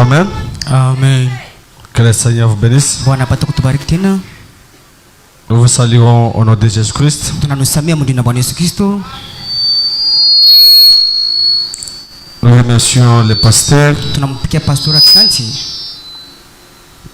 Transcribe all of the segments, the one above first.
Amen. Amen. Que le Seigneur vous bénisse. Bwana apate kutubariki tena. Nous vous saluons au nom de Jésus-Christ. Tunanusamia mjina Bwana Yesu Kristo. Nous remercions le pasteur Tunampikia pastora asante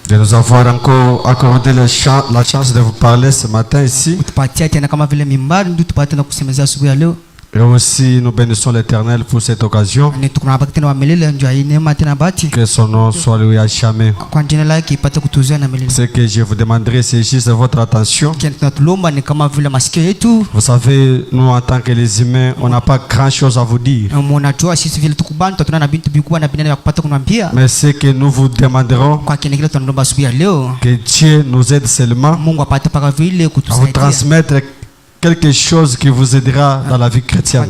de nous avoir encore accordé la chance de vous parler ce matin ici. kutupatia tena kama vile mimbari ndio tupate na kusemezea asubuhi ya leo. Et aussi nous bénissons l'Éternel pour cette occasion. Ni tukunabaki tena wa milele ndio hii neema tena bahati. Que son nom soit loué à jamais. Kwa jina lake ipate kutuzia na milele. Ce que je vous demanderai, c'est juste votre attention. Tunatulomba ni kama vile masikio yetu. Vous savez, nous en tant que les humains, on n'a pas grand-chose à vous dire. Mnajua sisi vile tukubantu tuna bintu bikubwa na binadamu ya kupata kunambia. Mais ce que nous vous demanderons, Kwa kile kile tunalomba asubuhi ya leo. que Dieu nous aide seulement Mungu apate paka vile à vous kutusaidia. transmettre quelque chose qui vous aidera dans la vie chrétienne.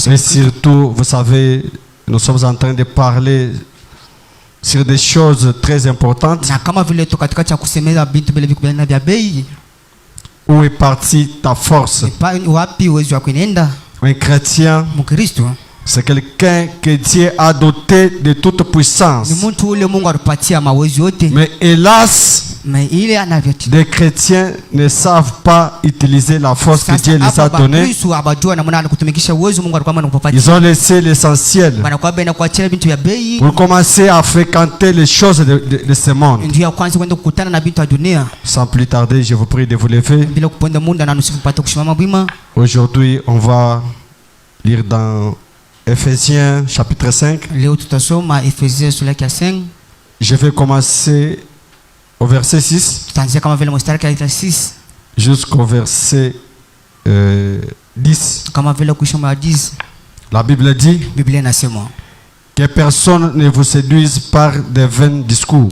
Et surtout, vous savez, nous sommes en train de parler sur des choses très importantes. Où est partie ta force? Un chrétien, c'est quelqu'un que Dieu a doté de toute puissance. Mais hélas, des chrétiens ne savent pas utiliser la force que Dieu les a donnée. Ils ont laissé l'essentiel pour commencer à fréquenter les choses de ce monde. Sans plus tarder, je vous prie de vous lever. Aujourd'hui, on va lire dans Ephésiens chapitre 5. Je vais commencer au verset 6 jusqu'au verset 10. La Bible dit que personne ne vous séduise par des vains discours.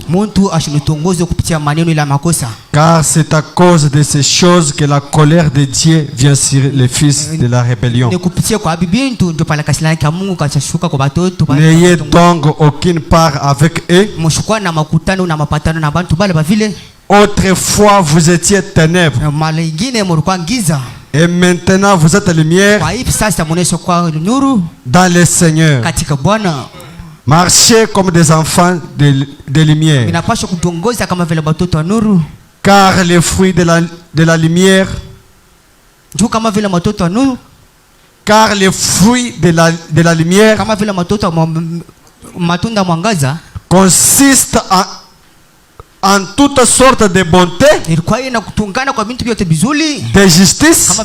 Car c'est à cause de ces choses que la colère de Dieu vient sur les fils de la rébellion. N'ayez donc aucune part avec eux. Autrefois vous étiez ténèbres. Et maintenant vous êtes lumière dans le Seigneur. Marchez comme des enfants de lumière. Car les fruits de la lumière, car les fruits de la lumière consistent en toutes sortes de bonté, de justice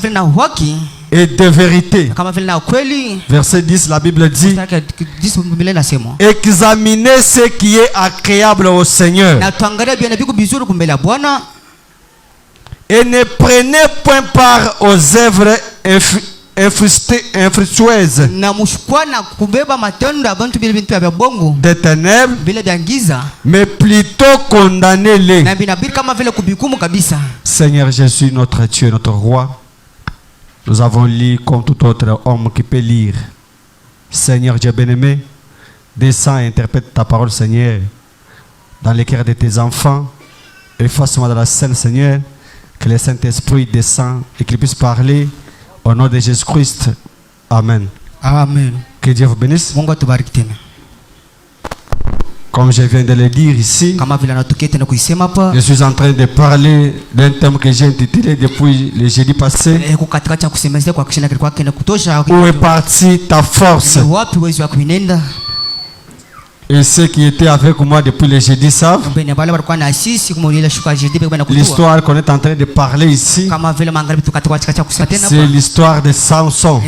et de vérité. Verset 10, la Bible dit: examinez ce qui est agréable au Seigneur et ne prenez point part aux œuvres infructueuses des ténèbres, mais plutôt condamnez-les. Seigneur Jésus, notre Dieu, notre roi, nous avons lu comme tout autre homme qui peut lire. Seigneur Dieu bien-aimé, descends et interprète ta parole, Seigneur, dans les cœurs de tes enfants. Efface-moi dans la scène, Seigneur, que le Saint-Esprit descende et qu'il puisse parler. Au nom de Jésus-Christ. Amen. Amen. Que Dieu vous bénisse. Comme je viens de le dire ici, je suis en train de parler d'un thème que j'ai intitulé depuis le jeudi passé. Où est partie ta force? Et ceux qui étaient avec moi depuis le jeudi savent l'histoire qu'on est en train de parler ici. C'est l'histoire de Samson.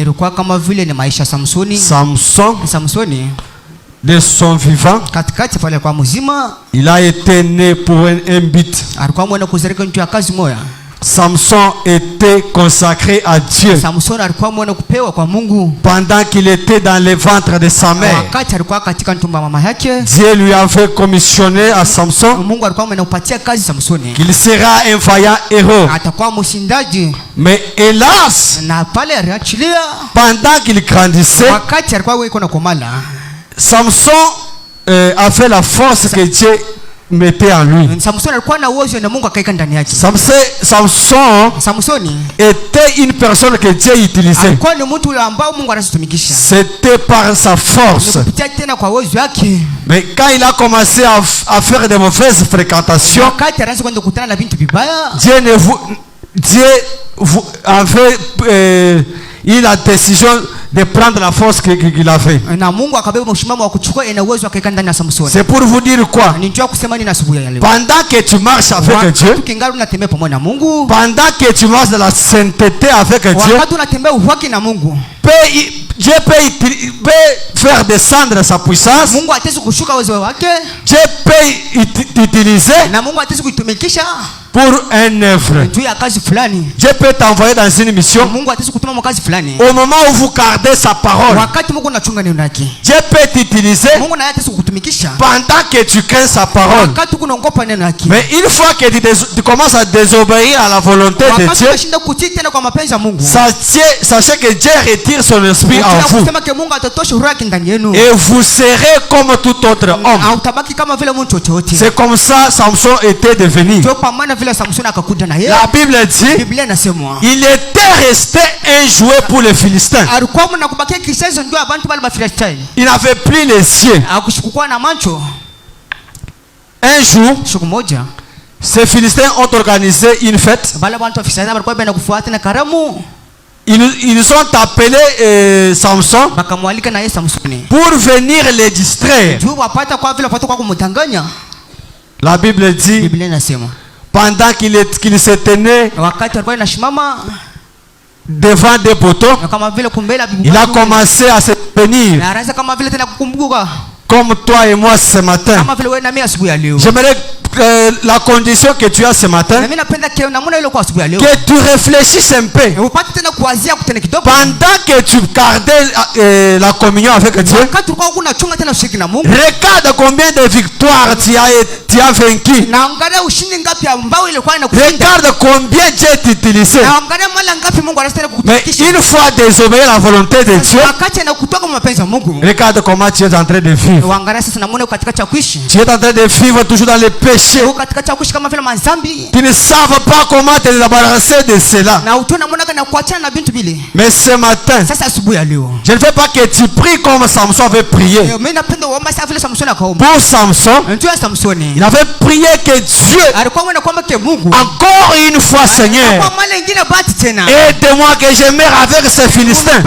Samson, de son vivant, il a été né pour un but. Samson était consacré à Dieu pendant qu'il était dans le ventre de sa mère. Dieu lui avait commissionné à Samson qu'il sera un vaillant héros. Mais hélas, pendant qu'il grandissait, Samson avait la force que Dieu mettait en lui. Samsoni alikuwa na uwezo na Mungu akaika ndani yake. Samson Samsoni était une personne que Dieu utilisait. alikuwa ni mtu ambao Mungu anatumikisha. C'était par sa force. Kupitia tena kwa uwezo wake. Mais quand il a commencé à faire de mauvaises fréquentations, Wakati anaanza kwenda kukutana na vitu vibaya, Dieu avait eu la décision de prendre la force qu'il avait. na Mungu akabeba msimamo wa kuchukua ina uwezo akaika ndani ya Samsoni. C'est pour vous dire quoi? Nijua kusema nini asubuhi ya leo. Pendant que tu marches avec Dieu, Ukingali unatembea pamoja na Mungu, pendant que tu marches dans la sainteté avec Dieu, wakati unatembea uhaki na Mungu, Dieu peut faire descendre sa puissance. Mungu ataweza kushuka uwezo wake, Dieu peut t'utiliser na Mungu ataweza kuitumikisha pour un œuvre. juu ya kazi fulani. Dieu peut t'envoyer dans une mission. Mungu ataweza kutuma kwa kazi fulani. Au moment où vous gardez sa parole, Wakati Mungu anachunga neno lake, Dieu peut t'utiliser Mungu naye ataweza kukutumikisha pendant que tu crains sa parole. wakati unaogopa neno lake. Mais une fois que tu commences à désobéir à la volonté de Wakati Dieu, unashinda kutii tena kwa mapenzi ya Mungu, sachez que Dieu retire son esprit en vous. kusema ke Mungu atatosha roho yake ndani yenu, Et vous serez comme tout autre homme. hautabaki kama vile mtu chochote. C'est comme ça Samson était devenu. Ndio kwa maana vile Samsoni akakuja na yeye. La Bible dit, Biblia inasema il était resté un jouet pour les Philistins. alikuwa mnakubakia kisezo ndio abantu bali Bafilisti. Il n'avait plus les yeux. Akushukua na macho. Un jour, Siku moja ces Philistins ont organisé une fête. bale bantu Bafilisti walikuwa benda kufuata na karamu. Ils ont appelé Samson Bakamwalika na yeye Samsoni pour venir les distraire. juu wapata kwa vile wapata kwa kumtanganya. La Bible dit, Biblia inasema pendant qu'il se tenait wakati alikuwa anashimama devant des poteaux, kama vile kumbela Biblia, il a commencé à se tenir na anaanza kama vile tena kukumbuka comme toi et moi ce matin. kama vile wewe na mimi asubuhi ya leo. J'aimerais la condition que tu as ce matin, Na mimi napenda kile namna ile kwa asubuhi ya leo. que tu réfléchisses un peu. Upate tena kuanzia kutenda kidogo. Pendant que tu gardais la communion avec Dieu, Wakati ulikuwa unachunga tena ushiriki na Mungu. regarde combien de victoires tu as vaincu. Na angalia ushindi ngapi ambao ilikuwa inakushinda. Regarde combien Dieu t'utilisait. Na angalia mara ngapi Mungu anastahili Mais kukutumikisha. une fois désobéi à la volonté de Dieu, Wakati anakutoka mapenzi ya Mungu. regarde comment tu es en train de vivre. Waangalia sasa namna katika cha kuishi. Tu es en train de vivre toujours dans les péchés. Katika cha kuishi kama vile mazambi. Tu ne savent pas comment te débarrasser de cela. Na utona namna gani kuachana na bintu bile. Mais ce matin, Sasa asubuhi ya leo. je ne veux pas que tu pries comme Samson avait prié. Mimi napenda uombe sasa vile Samsoni akaomba. Pour Samson, Ndio Samsoni. il avait prié que Dieu, Alikuwa anaomba kwamba ke Mungu. encore une fois, Seigneur, Kwa mara nyingine bati tena. aide-moi que je meure avec ces Philistins.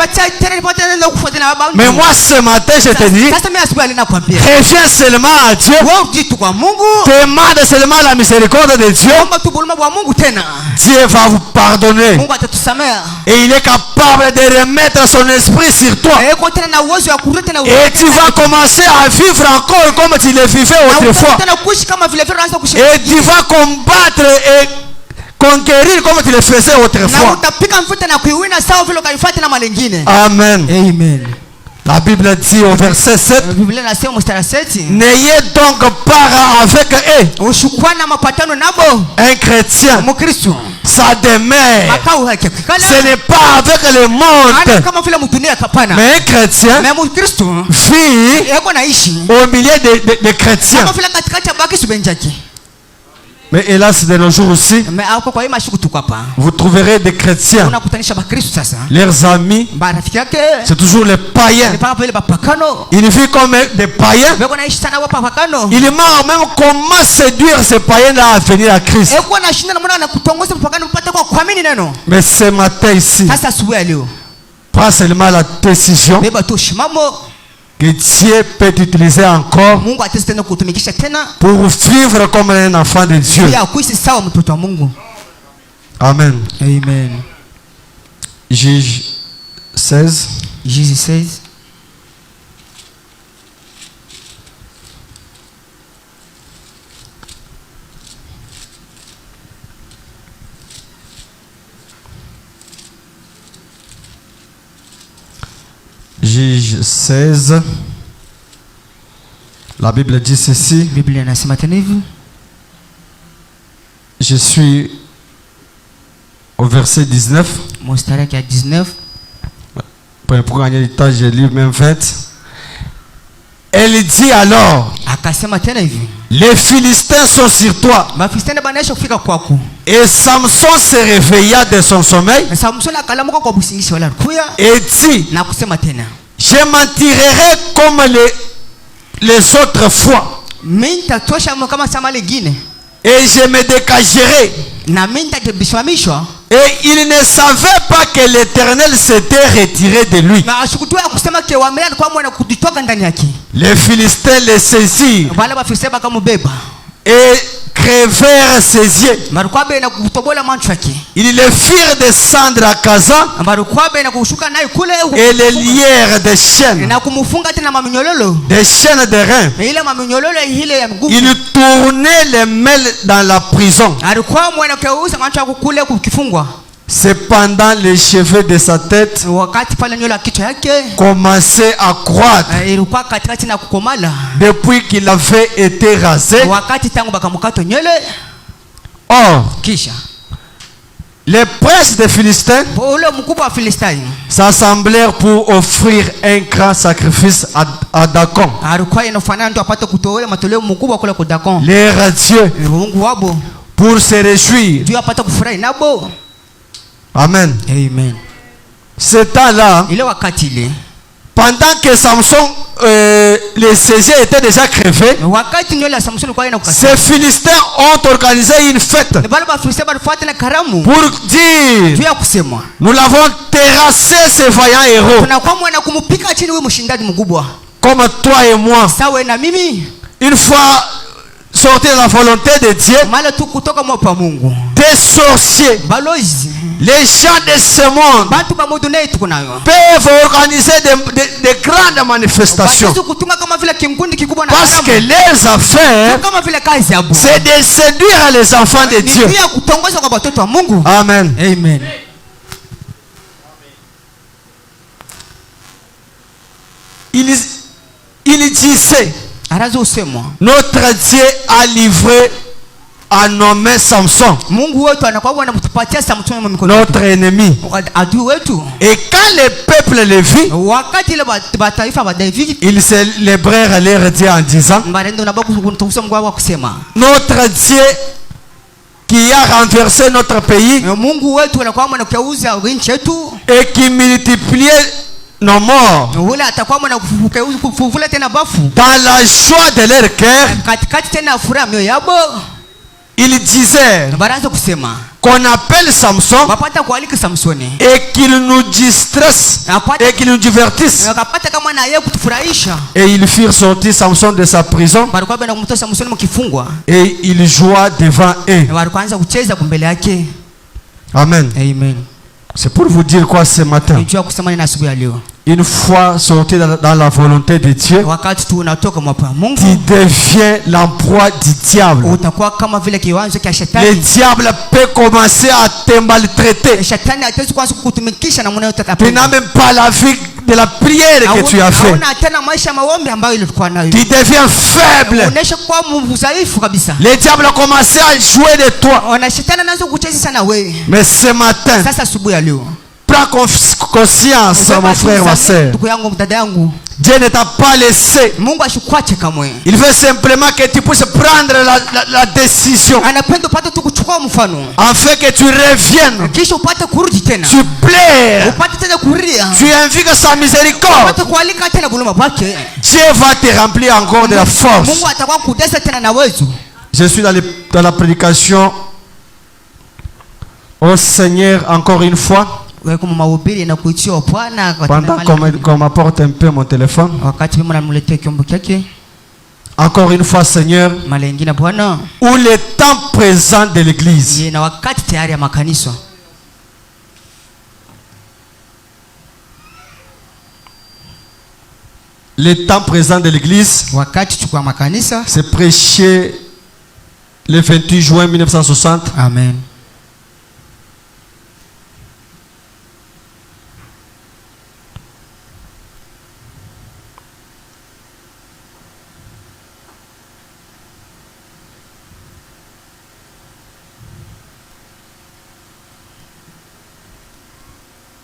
Mais moi, ce matin, je te dis, Sasa mimi asubuhi alinakwambia. reviens seulement à Dieu. Wewe ujitu kwa Mungu. Demande seulement la miséricorde de Dieu. Omba tu buluma bwa Mungu tena. Dieu va vous pardonner. Mungu atatusamea. Et il est capable de remettre son esprit sur toi. Eko tena na uwezo wa kurudi tena. Et tu vas commencer à vivre encore comme tu le vivais autrefois. Tena kuishi kama vile vile unaanza kuishi. Et tu vas combattre et conquérir comme tu le faisais Na autrefois. utapika mfuta na kuiwina sawa vile ukaifuata na malengine. Amen. Amen. La Bible dit au verset 7, Biblia inasema mstari 7. n'ayez donc part avec eux. Ushukwana mapatano nabo. Un chrétien, Mkristo. sa demeure, Makao yake. ce n'est pas avec le monde. Kama vile mtunia kapana. Mais un chrétien Na Mkristo vit yako naishi au milieu de chrétiens. kama vile katikati ya baki subenjaki. Mais hélas, de nos jours aussi, Mais hapo kwa hii mashuku tuko hapa. vous trouverez des chrétiens, Unakutanisha bakristo sasa. leurs amis, Marafiki yake c'est toujours les païens. ni papa vile bapakano. Ils vivent comme des païens. Beko naishi sana wapa pakano. Ils demandent même comment séduire ces païens-là à venir à Christ. Eko na shinda na mwana anakutongoza pakano mpate kwa kuamini neno. Mais ce matin ici, Sasa asubuhi ya leo. prends seulement la décision Beba tu shimamo. que Dieu peut t'utiliser encore Mungu ataweza tena kutumikisha tena. pour vivre comme un enfant de Dieu. Ya kuishi sawa mtoto wa Mungu. Amen. Amen. Juge 16. Jesus says. Juge 16. La Bible dit ceci. Biblia inasema tena hivi. Je suis au verset 19. Mstari ya 19. Pour gagner du temps, je lis même 20. Elle dit alors, Akasema tena hivi. Les Philistins sont sur toi. Bafilistini banaisha kufika kwako. Et Samson se réveilla de son sommeil. Samson akalamuka kwa busingishi wala kuya. Et dit, Na kusema tena, je m'en tirerai comme les autres fois. mimi nitatosha kama sama lingine. Et je me dégagerai. Na mimi nitakibishwamishwa. Et il ne savait pas que l'Éternel s'était retiré de lui. Na ashukutua kusema ke wamelala kwa mwana kuditoka ndani yake. Les Philistins le saisirent. Wala bafilistini bakamubeba. Et crevèrent ses yeux. Marukwabe na kutobola macho yake. Ils le firent descendre à Kazan. Marukwabe na kushuka naye kule. Et les lièrent des chaînes. Na kumfunga tena maminyololo. Des chaînes de reins. Ile maminyololo ile ya mguu. Il tournait les mêles dans la prison. Alikuwa mwana keuza macho yake kule kukifungwa. Cependant, les cheveux de sa tête Wakati pale nywele ya kichwa yake commençaient à croître ilikuwa katikati na kukomala. depuis qu'il avait été rasé. Wakati tangu bakamukata nywele. Or, Kisha les princes des Philistins ule mkubwa wa Filistini s'assemblèrent pour offrir un grand sacrifice à Dacon, alikuwa inafanana ndio apate kutoa matoleo mkubwa kule kwa Dacon. leur Dieu, Mungu wabo pour se réjouir. ndio apate kufurahi nabo. Amen. Amen. Ce temps-là, Ile wakati ile pendant que Samson, les saisiers étaient déjà crevés, wakati nywele ya Samson ilikuwa ina kukata. ces Philistins ont organisé une fête Bale ba Filistini balifuata na karamu pour dire, juu ya kusema nous l'avons terrassé ce vaillant héros, tunakuwa mwana kumupika chini huyu mshindaji mkubwa comme toi et moi. sawa na mimi. Une fois sortis de la volonté de Dieu, Mala tu kutoka mwa pa Mungu. des sorciers, Balozi les gens de ce monde batu ba modune tuko nayo. peuvent organiser de grandes manifestations Basi kutunga kama vile kingundi kikubwa na parce que karamu. les affaires, Kama vile kazi ya Mungu. c'est de séduire les enfants de Dieu. Ni pia kutongoza kwa watoto wa Mungu. Amen. Amen. Il disait, Arazo usemo. notre Dieu a livré à nommer Samson, Mungu wetu anakuwa anatupatia Samson mwa mikono. notre ennemi. Adui wetu. Et quand le peuple le vit, Wakati ile bataifa ba David ils célébrèrent leur Dieu en disant, mbarendo na baku kuntukusa Mungu wao kusema. notre Dieu qui a renversé notre pays Mungu wetu anakuwa anakeuza nchi yetu. et qui multipliait nos morts Ule atakuwa anakufufula tena bafu. dans la joie de leur cœur. Katikati tena furaha mioyo yabo. Il disait Baraza kusema. qu'on appelle Samson Wapata kualika Samsoni. et qu'il nous distresse et qu'il nous divertisse. Wakapata kama na yeye kutufurahisha. Et ils firent sortir Samson de sa prison Walikuwa bana kumtoa Samsoni mkifungwa. et il joua devant eux. Walikuanza kucheza kumbele yake. Amen. Amen. C'est pour vous dire quoi ce matin? Nijua kusema ni asubuhi ya leo. Une fois sorti dans la volonté de Dieu, Wakati tu unatoka mwa tu Mungu, deviens l'emploi du diable. utakuwa kama vile kiwanja cha Le shetani. diable peut commencer à te maltraiter. Shetani hataweza kuanza kukutumikisha na mwanao Tu utatapenda. n'as même pas la vie de la prière que tu as fait. Hauna tena maisha maombi ambayo ilikuwa nayo. Tu deviens faible. Unaisha kuwa mdhaifu kabisa. Le diable a commencé à jouer de toi. Ona shetani anaanza kucheza sana wewe. Mais ce matin, Sasa asubuhi ya leo. prends conscience, mon frère, ma soeur. Ndugu yangu, dada yangu, Dieu ne t'a pas laissé. Mungu ashikwache kamwe. Il veut simplement que tu puisses prendre la décision Anapenda upate tu kuchukua mfano. afin que tu reviennes. Kisha upate kurudi tena. Tu pleures. Upate tena kuria. Tu invoques sa miséricorde. Upate kualika tena buluma bwake. Dieu va te remplir encore de la force. Mungu atakuwa kudesa tena na uwezo. Je suis dans la prédication. Au Seigneur, encore une fois. Pendant qu'on m'apporte un peu mon téléphone. Encore une fois, Seigneur, où le temps présent de l'église, le temps présent de l'église, c'est prêché le 28 juin 1960. Amen.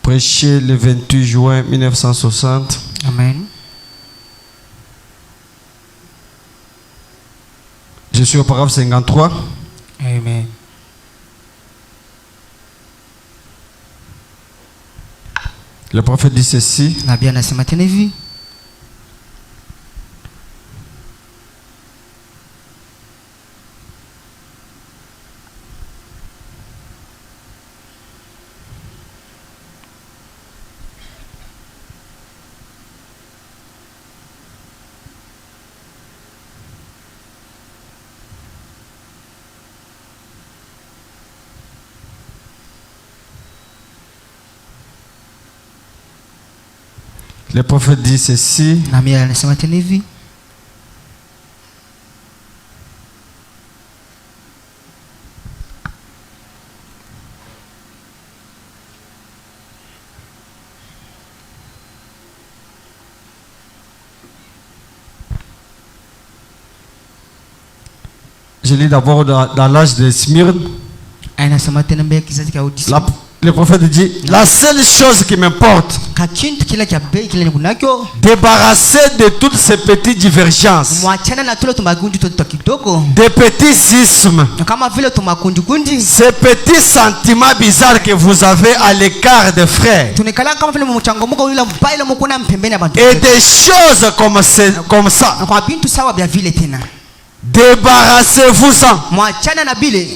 Prêché le 28 juin 1960. Amen. Je suis au paragraphe 53. Amen. Le prophète dit ceci. Nabii anasema tena hivi. Le prophète dit ceci. Nabii anasema tena hivi. Je lis d'abord dans l'âge de Smyrne. Anasema tena mbele kizazi cha Laodice. Le prophète dit, la seule chose qui m'importe, Kakintu kila cha bei kile nikunacho. débarrasser de toutes ces petites divergences, Mwachana na tule tumagunju toto kidogo. des petits ismes, Kama vile tumakunju kundi. ces petits sentiments bizarres que vous avez à l'écart des frères, Tunekala kama vile mchangamuka ule mbaya ile mkuna mpembeni abantu. et des choses comme ça. Kwa bintu sawa bya vile tena. Débarrassez-vous-en. Mwachana na bile.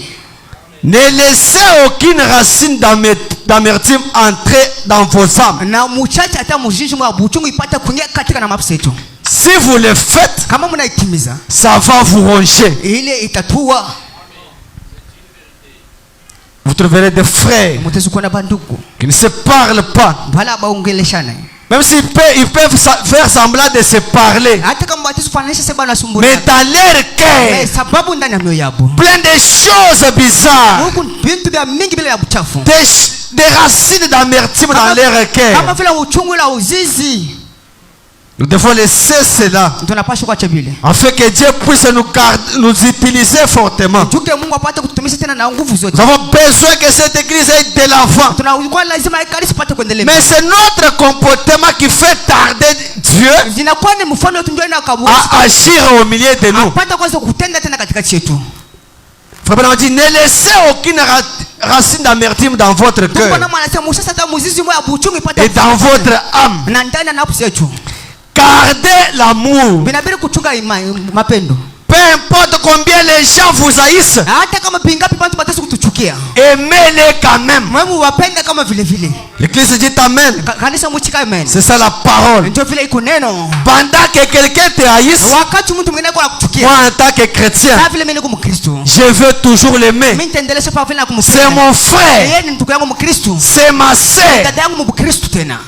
Ne laissez aucune racine d'amertume entrer dans vos âmes. Na muchacha hata mujiji mwa buchungu ipata kuingia katika na mafusa yetu. Si vous le faites, Kama mnaitimiza, ça va vous ronger. ile itatua. Vous trouverez des frères Mutezi kuona bandugu. qui ne se parlent pas. Bala baongeleshana. Même s'ils peuvent faire semblant de se parler. Hata kama batizo fananisha sema nasumbua. Mais dans leur cœur, Sababu ndani ya mioyo yabo. plein de choses bizarres. Huko bintu vya mingi bila ya buchafu. Des racines d'amertume dans leur cœur. Kama vile uchungu la uzizi. Nous devons laisser cela. Tunapaswa kuacha vile. Afin que Dieu puisse nous utiliser fortement. Juke Mungu apate kutumisha tena na nguvu zote. Nous avons besoin que cette église aille de l'avant. Tunakuwa lazima kanisa pate kuendelea. Mais c'est notre comportement qui fait tarder Dieu Zinakuwa ni mfano tu ndio na kaburi. à agir au milieu de nous. Apata kwanza kutenda tena katikati yetu. Frère Branham dit, ne laissez aucune racine d'amertume dans votre cœur et dans votre âme. Na ndani na nafsi yetu. Gardez l'amour. Binabidi kuchunga mapendo. Peu importe combien les gens vous haïssent, Hata kama pingapi bantu batasi kutuchukia. aimez-les quand même. Mwemu wapende kama vile vile. L'église dit amen. Kanisa muchika amen. C'est ça la parole. Ndio vile iko neno. Pendant que quelqu'un te haïsse, Wakati mtu mwingine kwa kuchukia. moi en tant que chrétien, Na vile mimi niko Mkristo. je veux toujours l'aimer. Mimi nitaendelea kwa vile nakumpenda. C'est mon frère. Yeye ni ndugu yangu Mkristo. C'est ma sœur. Dada yangu Mkristo tena.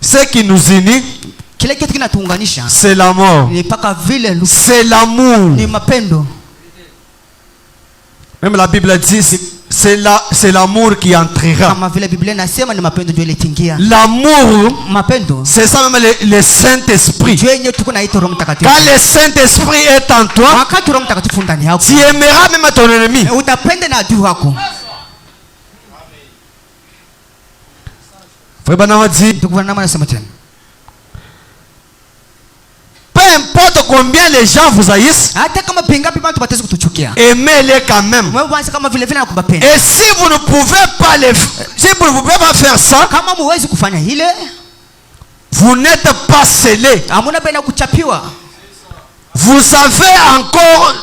Ce qui nous unit, Kile kitu kinatuunganisha. c'est l'amour. Ni paka vile C'est l'amour. ni mapendo. Même la Bible dit, c'est l'amour qui entrera. Kama vile Biblia inasema ni mapendo ndio ilitingia. L'amour, Mapendo. c'est ça même le Saint-Esprit. Ndio yenyewe tuko naita Roho Mtakatifu. Quand le Saint-Esprit est en toi, Wakati Roho Mtakatifu ndani yako, tu aimeras même ton ennemi. utapenda na adui wako. Frère Branham dit, Ndugu wangu anasema tena. peu importe combien les gens vous haïssent, Hata kama pingapi bantu batezi kutuchukia. aimez-les quand même. Wewe basi kama vile vile nakubapenda. Et si vous ne pouvez pas si vous ne pouvez pas faire ça, Kama muwezi kufanya hile, vous n'êtes pas scellés. hamuna bena kuchapiwa. Vous avez encore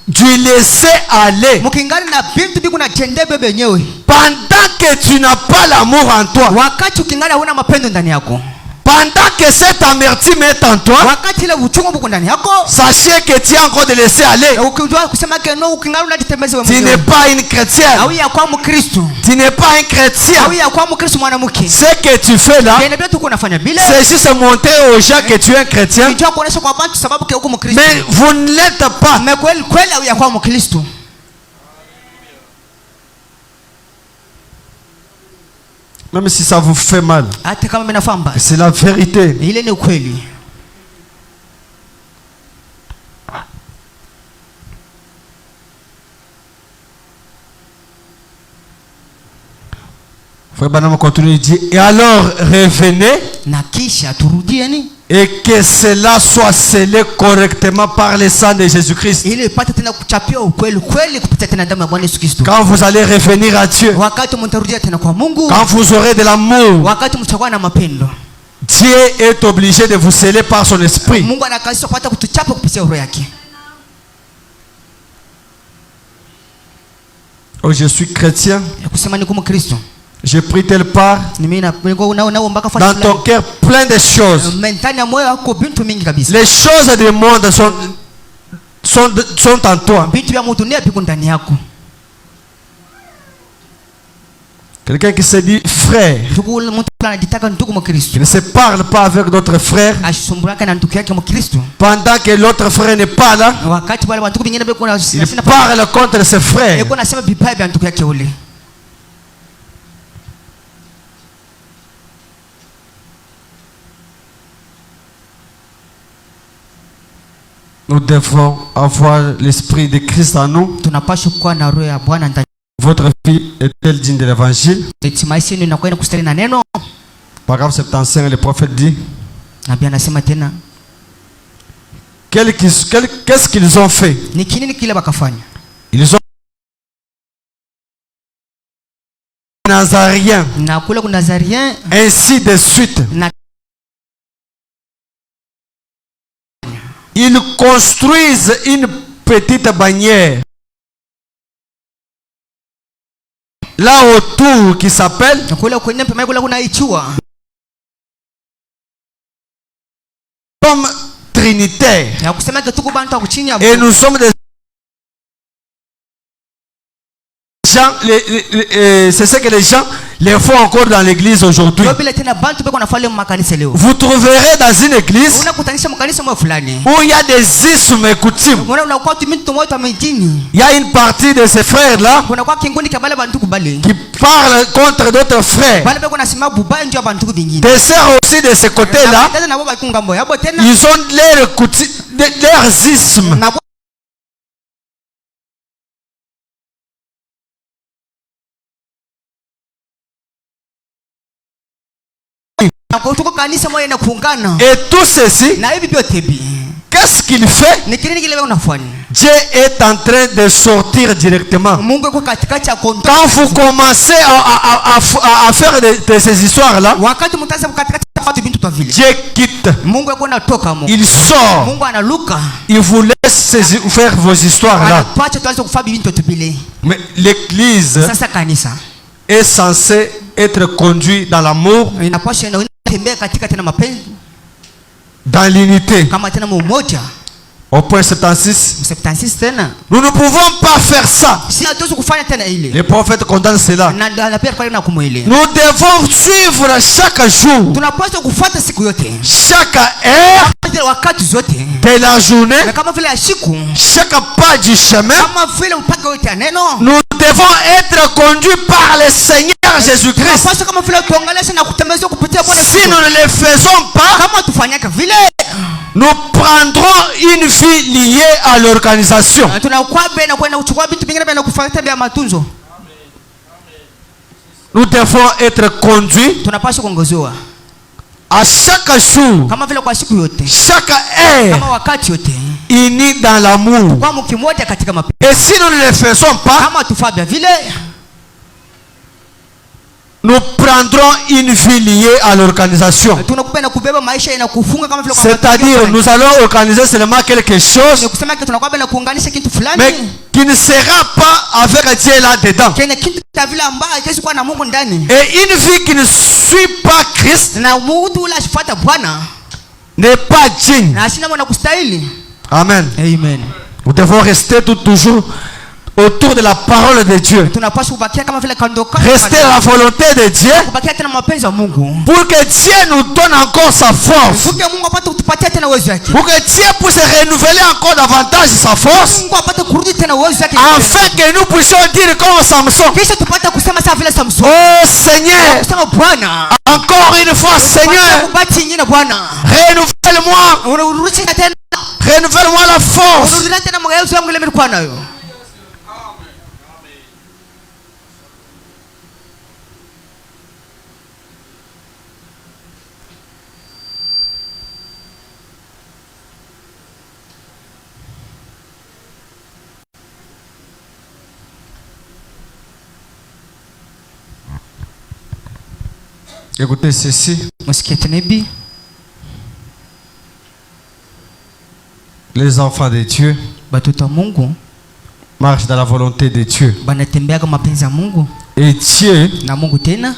dû laisser aller. Mukingana na bintu biku na jende bebe yenyewe. Pendant que tu n'as pas l'amour en toi, Wakati ukingana huna mapendo ndani yako. pendant que cette amertume est en toi, Wakati ile uchungu buko ndani yako, sachez que tu as encore de laisser aller. ukijua kusema keno ukingana unajitembeza wewe Tu n'es mwenyewe. pas une chrétienne. Au ya kwa Mkristo. Tu n'es pas un chrétien. Au ya kwa Mkristo mwanamke. Ce que tu fais là, Ndio tuko nafanya bila. c'est juste montrer aux gens que tu es un chrétien. Unajua kuonesha kwa watu sababu kwa uko Mkristo. Mais vous ne l'êtes pas. Mais kweli kweli au ya kwa Mkristo. Même si ça vous fait mal, Hata kama mimi nafamba. c'est la vérité. Ile ni ukweli. Frère Branham continue, il dit, et alors revenez na kisha turudieni et que cela soit scellé correctement par le sang de Jésus-Christ. ili ipate tena kuchapiwa ukweli kweli kupitia tena damu ya Bwana Yesu Kristo. Quand vous allez revenir à Dieu, Wakati mtarudia tena kwa Mungu, quand vous aurez de l'amour, wakati mtakuwa na mapendo, Dieu est obligé de vous sceller par son esprit. Mungu anakazisha kupata kutuchapa kupitia roho yake. Oh, je suis chrétien. Kusema ni kama Kristo. Je prie telle part dans ton cœur plein de choses. Les choses du monde sont en toi. Quelqu'un qui se dit frère, qui ne se parle pas avec d'autres frères pendant que l'autre frère n'est pas là, il parle contre ses frères. Nous devons avoir l'esprit de Christ en nous. Votre vie est-elle digne de l'évangile? Paragraphe 75, le prophète dit, qu'est-ce qu'ils ont fait? Ils ont Nazariens, ainsi de suite. Ils construisent une petite bannière là autour qui s'appelle comme trinitaire. Et nous sommes des gens, c'est ce que les gens les font encore dans l'église aujourd'hui. Vous trouverez dans une église où il y a des ismes et coutumes. Il y a une partie de ces frères-là qui parlent contre d'autres frères. Des sœurs aussi de ce côté-là, ils ont leurs ismes. Et tout ceci, qu'est-ce qu'il fait? Dieu est en train de sortir directement. Quand vous commencez à faire de ces histoires-là, Dieu quitte. Il sort. Il vous laisse faire vos histoires-là. Mais l'église est censée être conduite dans l'amour, dans l'unité. Au point 76, nous ne pouvons pas faire ça. Les prophètes condamnent cela. Nous devons suivre chaque jour, chaque heure de la journée, chaque pas du chemin. Nous devons être conduits par le Seigneur Jésus-Christ. Si nous ne le faisons pas, nous prendrons une vie liée à l'organisation. Nous devons être conduits à chaque jour, chaque heure, unis dans l'amour. Et si nous ne le faisons pas, nous prendrons une vie liée à l'organisation. C'est-à-dire, nous allons organiser seulement quelque chose, mais qui ne sera pas avec Dieu là-dedans. Et une vie qui ne suit pas Christ n'est pas digne. Amen. Amen. Nous devons rester toujours autour de la parole de Dieu. Rester à la volonté de Dieu pour que Dieu nous donne encore sa force. Pour que Dieu puisse renouveler encore davantage sa force. Afin que nous puissions dire comme Samson: oh Seigneur, encore une fois Seigneur, renouvelle-moi la force. Écoutez ceci. Musikie tena hivi. Les enfants de Dieu Batoto wa Mungu marchent dans la volonté de Dieu. banatembea kwa mapenzi ya Mungu. Et Dieu Na Mungu tena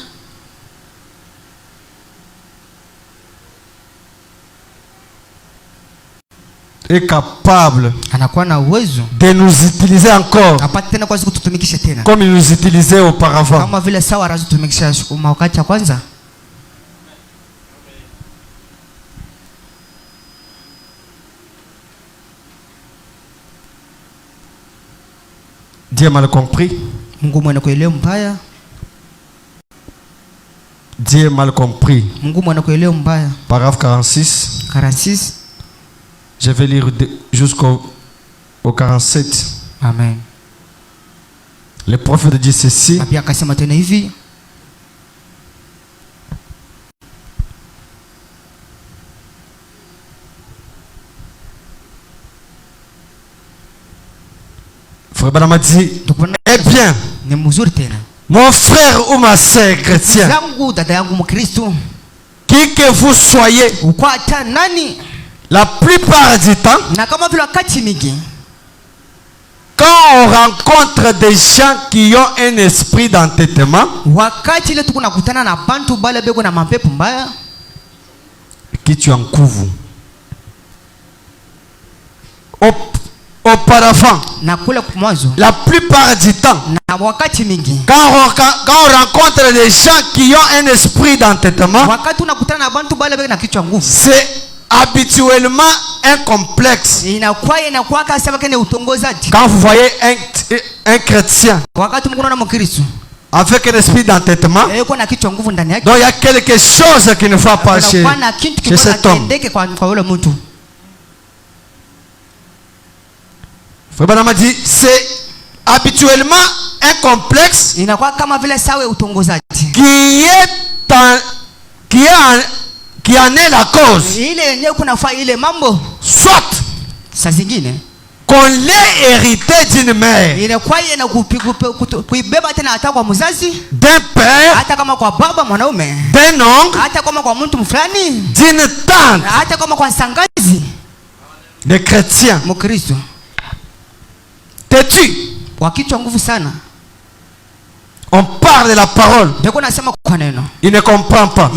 est capable anakuwa na uwezo de nous utiliser encore apate tena kwa kututumikisha tena comme il nous utilisait auparavant. kama vile sawa anazotumikisha wakati ya kwanza. Dieu mal compris. Mungu mwana kuelewa mbaya. Dieu mal compris. Mungu mwana kuelewa mbaya. Paragraphe 46. 46. Je vais lire jusqu'au 47. Amen. Le prophète dit ceci. Pia akasema tena hivi. Frère Branham dit, eh bien, ni mzuri tena. Mon frère ou ma sœur chrétien, zangu dada yangu mkristo, qui que vous soyez, ukwata nani, la plupart du temps, na kama vile wakati mingi quand on rencontre des gens qui ont un esprit d'entêtement, wakati ile tuko nakutana na bantu bale beko na mapepo mbaya, qui tu en couvre auparavant, la plupart du temps, quand on rencontre des gens qui ont un esprit d'entêtement, c'est habituellement un complexe. Quand vous voyez un chrétien avec un esprit d'entêtement, donc il y a quelque chose qui ne va pas chez cet homme. Frère Branham dit, c'est habituellement un complexe qui en est la cause. Soit qu'on l'ait hérité d'une mère, d'un père, d'un oncle, d'une tante, des chrétiens. Têtu. On parle de la parole. Il ne comprend pas.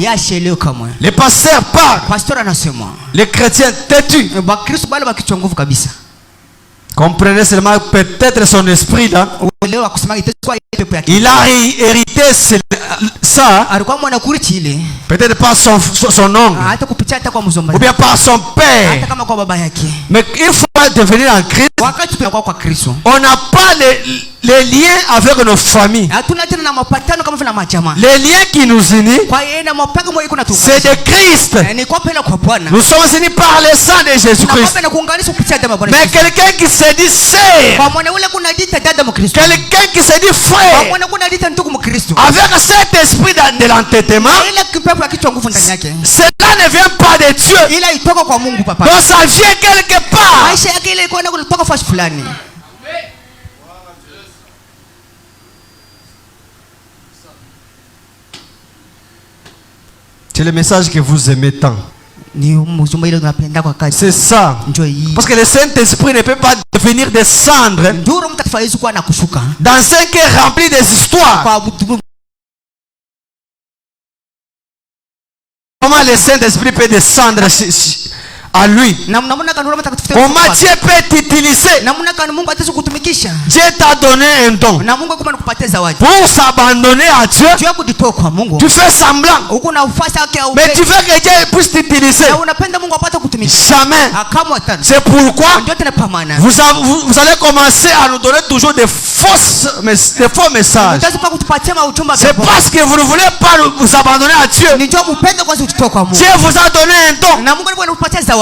Les pasteurs parlent. Les chrétiens têtus. Comprenez seulement peut-être son esprit là. Il a hérité ça. Peut-être pas son oncle. Ou bien pas son père. Mais il faut devenir en Christ. On n'a pas les liens avec nos familles. Les liens qui nous unissent, c'est de Christ. Nous sommes unis par le sang de Jésus-Christ. Mais quelqu'un qui se dit sœur, quelqu'un qui se dit frère, avec cet esprit de l'entêtement, cela ne vient pas de Dieu. Donc ça vient quelque part. C'est le message que vous aimez tant. C'est ça. Parce que le Saint-Esprit ne peut pas venir descendre dans un cœur rempli des histoires. Comment le Saint-Esprit peut descendre à lui? Comment Dieu peut t'utiliser? Dieu t'a donné un don. Pour s'abandonner à Dieu, tu fais semblant. Mais tu veux que Dieu puisse t'utiliser. Jamais. C'est pourquoi vous allez commencer à nous donner toujours des faux messages. C'est parce que vous ne voulez pas vous abandonner à Dieu. Dieu vous a donné un don.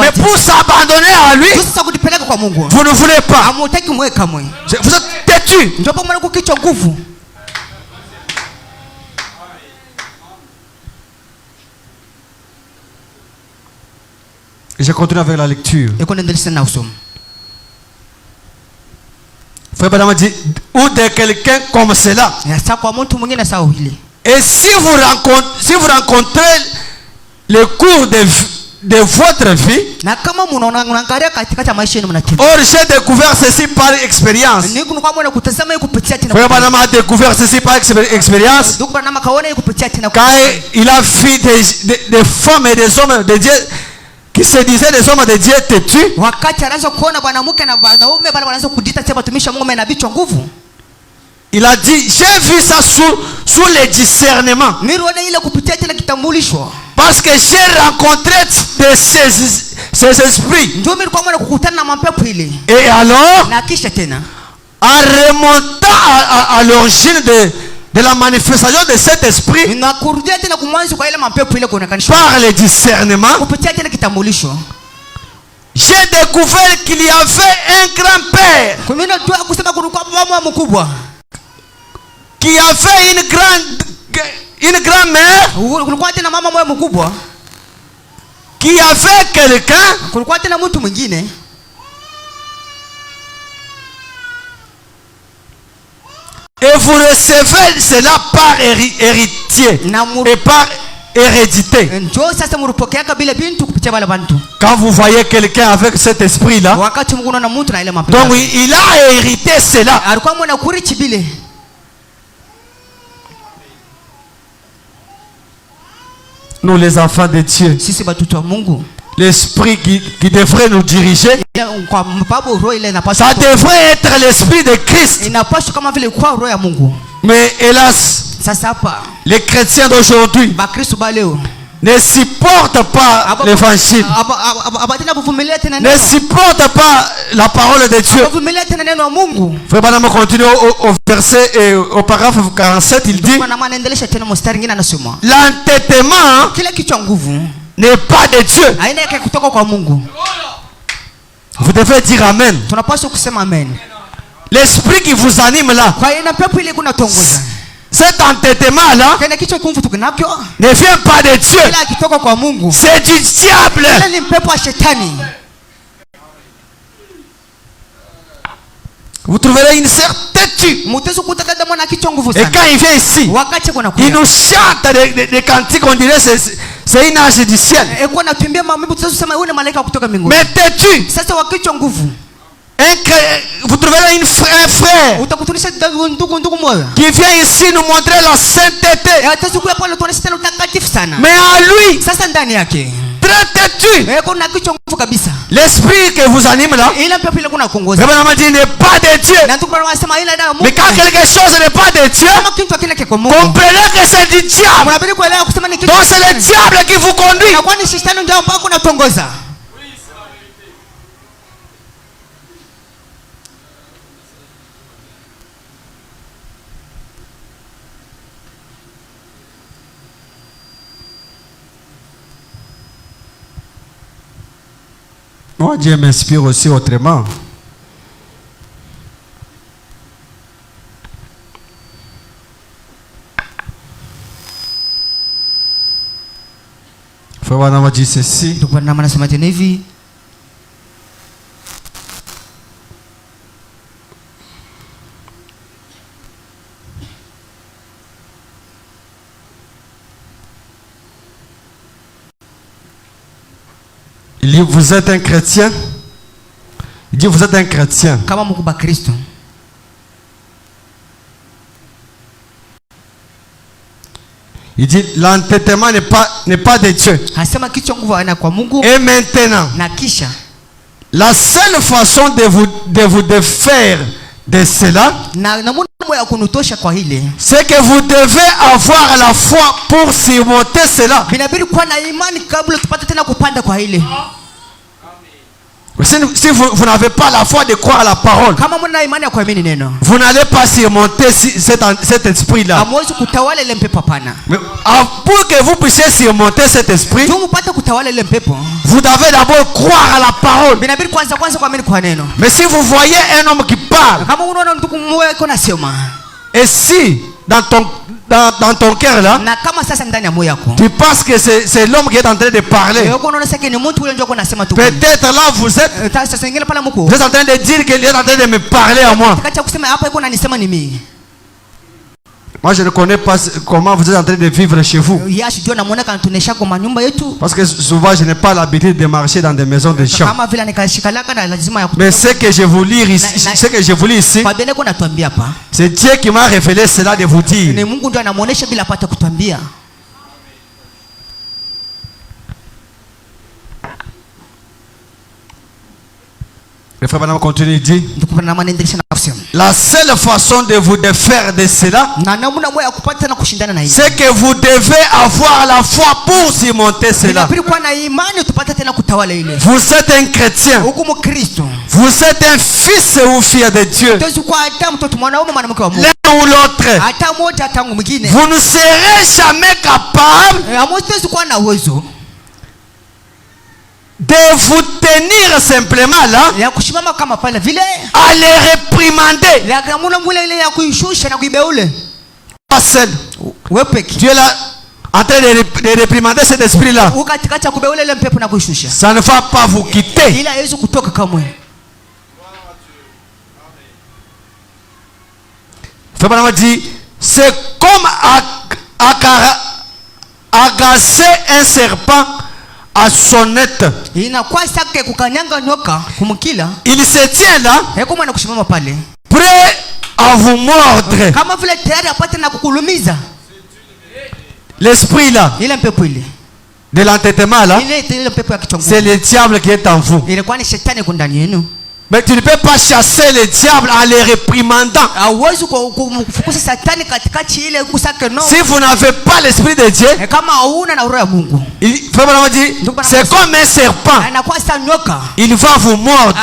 Mais pour s'abandonner à lui, vous ne voulez pas. Vous êtes têtu. Et je continue avec la lecture. Frère Branham dit, ou de quelqu'un comme cela, Et si vous rencontrez le cours de votre vie, na kama mnaangalia katikati ya maisha yenu mnatembea. Or j'ai découvert ceci par expérience. Niko kwa mwana kutazama kupitia tena. Frère Branham a découvert ceci par expérience. Ndugu Branham kaona kupitia tena. Quand il a vu des femmes et des hommes de Dieu qui se disaient des hommes de Dieu têtus. Wakati anaanza kuona mwanamke na wanaume bali wanaanza kujita sema watumishi wa Mungu na vichwa nguvu. Il a dit, j'ai vu ça sous le discernement. Parce que j'ai rencontré ces esprits. Et alors, en remontant à l'origine de la manifestation de cet esprit, par le discernement, j'ai découvert qu'il y avait un grand-père qui avait une grand-mère, qui avait quelqu'un, et vous recevez cela par héritier et par hérédité. Quand vous voyez quelqu'un avec cet esprit-là, donc il a hérité cela. Nous les enfants de Dieu, l'esprit qui devrait nous diriger, ça devrait être l'esprit de Christ. Mais hélas, les chrétiens d'aujourd'hui ne supportent pas l'évangile, ne supportent pas la parole de Dieu. Frère Branham continue au verset et au paragraphe 47, il dit, l'entêtement n'est pas de Dieu. Vous devez dire amen. L'esprit qui vous anime là, cet entêtement là ne vient pas de Dieu, c'est du diable. Vous trouverez une sœur têtue, et quand il vient ici, il nous chante des cantiques, on dirait c'est une ange du ciel, mais têtu. Vous trouverez un frère qui vient ici nous montrer la sainteté, mais en lui très têtu. L'esprit que vous anime là, dit n'est pas de Dieu. Mais quand quelque chose n'est pas de Dieu, comprenez que c'est du diable. Donc c'est le diable qui vous conduit. Moi, Dieu m'inspire aussi autrement. Frère Branham dit ceci. Il dit, vous êtes un chrétien. Il dit, vous êtes un chrétien. Il dit, l'entêtement n'est pas de Dieu. Et maintenant, la seule façon de vous défaire de cela, c'est que vous devez avoir la foi pour surmonter cela. Si vous n'avez pas la foi de croire à la parole, vous n'allez pas surmonter cet esprit-là. Mais pour que vous puissiez surmonter cet esprit, vous devez d'abord croire à la parole. Mais si vous voyez un homme qui parle, et si dans ton cœur là, tu penses que c'est l'homme qui est en train de parler, peut-être là vous êtes en train de dire qu'il est en train de me parler à moi. Moi, je ne connais pas comment vous êtes en train de vivre chez vous. Yashijua namuona kana tunaisha kwa manyumba yetu. Parce que souvent, je n'ai pas l'habitude de marcher dans des maisons de chants. Kama vile nikashikalaka na lazima ya Mais ce que je vous lis ici, kwa bene kuna tuambia hapa. c'est Dieu qui m'a révélé cela de vous dire. Ni Mungu ndiye anamuonesha bila pata kutuambia. Le frère Branham continue, il dit, la seule façon de vous défaire de cela, c'est que vous devez avoir la foi pour surmonter cela. Vous êtes un chrétien. Vous êtes un fils ou fille de Dieu. L'un ou l'autre. Vous ne serez jamais capable de vous tenir simplement là à les réprimander. Pas seul. Dieu est là en train de réprimander cet esprit là. Ça ne va pas vous quitter. Frère dit, c'est comme agacer un serpent à sonnette. Il se tient là, prêt à vous mordre. L'esprit là, de l'entêtement là, c'est le diable qui est en vous. Mais tu ne peux pas chasser le diable en les réprimandant. Si vous n'avez pas l'esprit de Dieu, c'est comme un serpent. Il va vous mordre.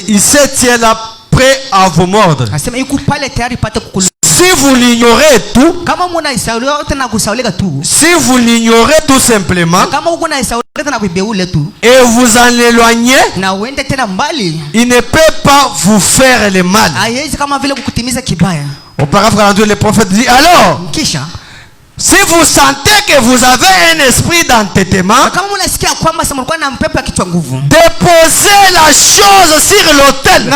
Il se tient là prêt à vous mordre. Si vous l'ignorez tout, si vous l'ignorez tout simplement, et vous en éloignez, il ne peut pas vous faire le mal. Au paragraphe 42, le prophète dit, alors, si vous sentez que vous avez un esprit d'entêtement, déposez la chose sur l'autel.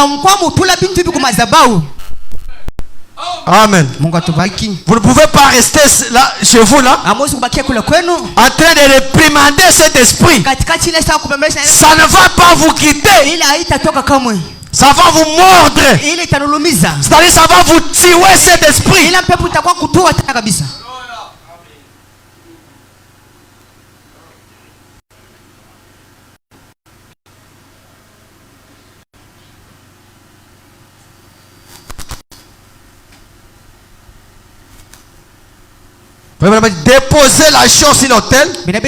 Amen. Vous ne pouvez pas rester là, chez vous là, en train de réprimander cet esprit. Ça ne va pas vous quitter. Ça va vous mordre. C'est-à-dire ça va vous tuer cet esprit. Déposez la chose sur l'autel et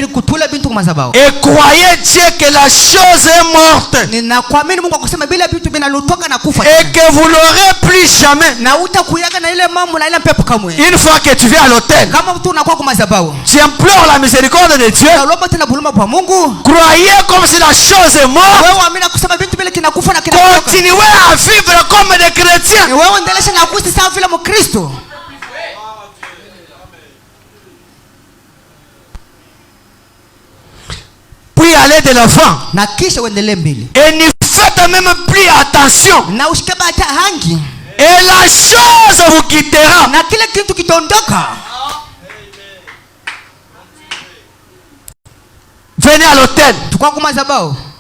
croyez Dieu que la chose est morte et que vous l'aurez plus jamais. Une fois que tu viens à l'autel, tu implores la miséricorde de Dieu. Croyez comme si la chose est morte. Continuez à vivre comme des chrétiens. Puis aller de l'avant. Et ne faites même plus attention. Et la chose vous quittera. Venez à l'autel.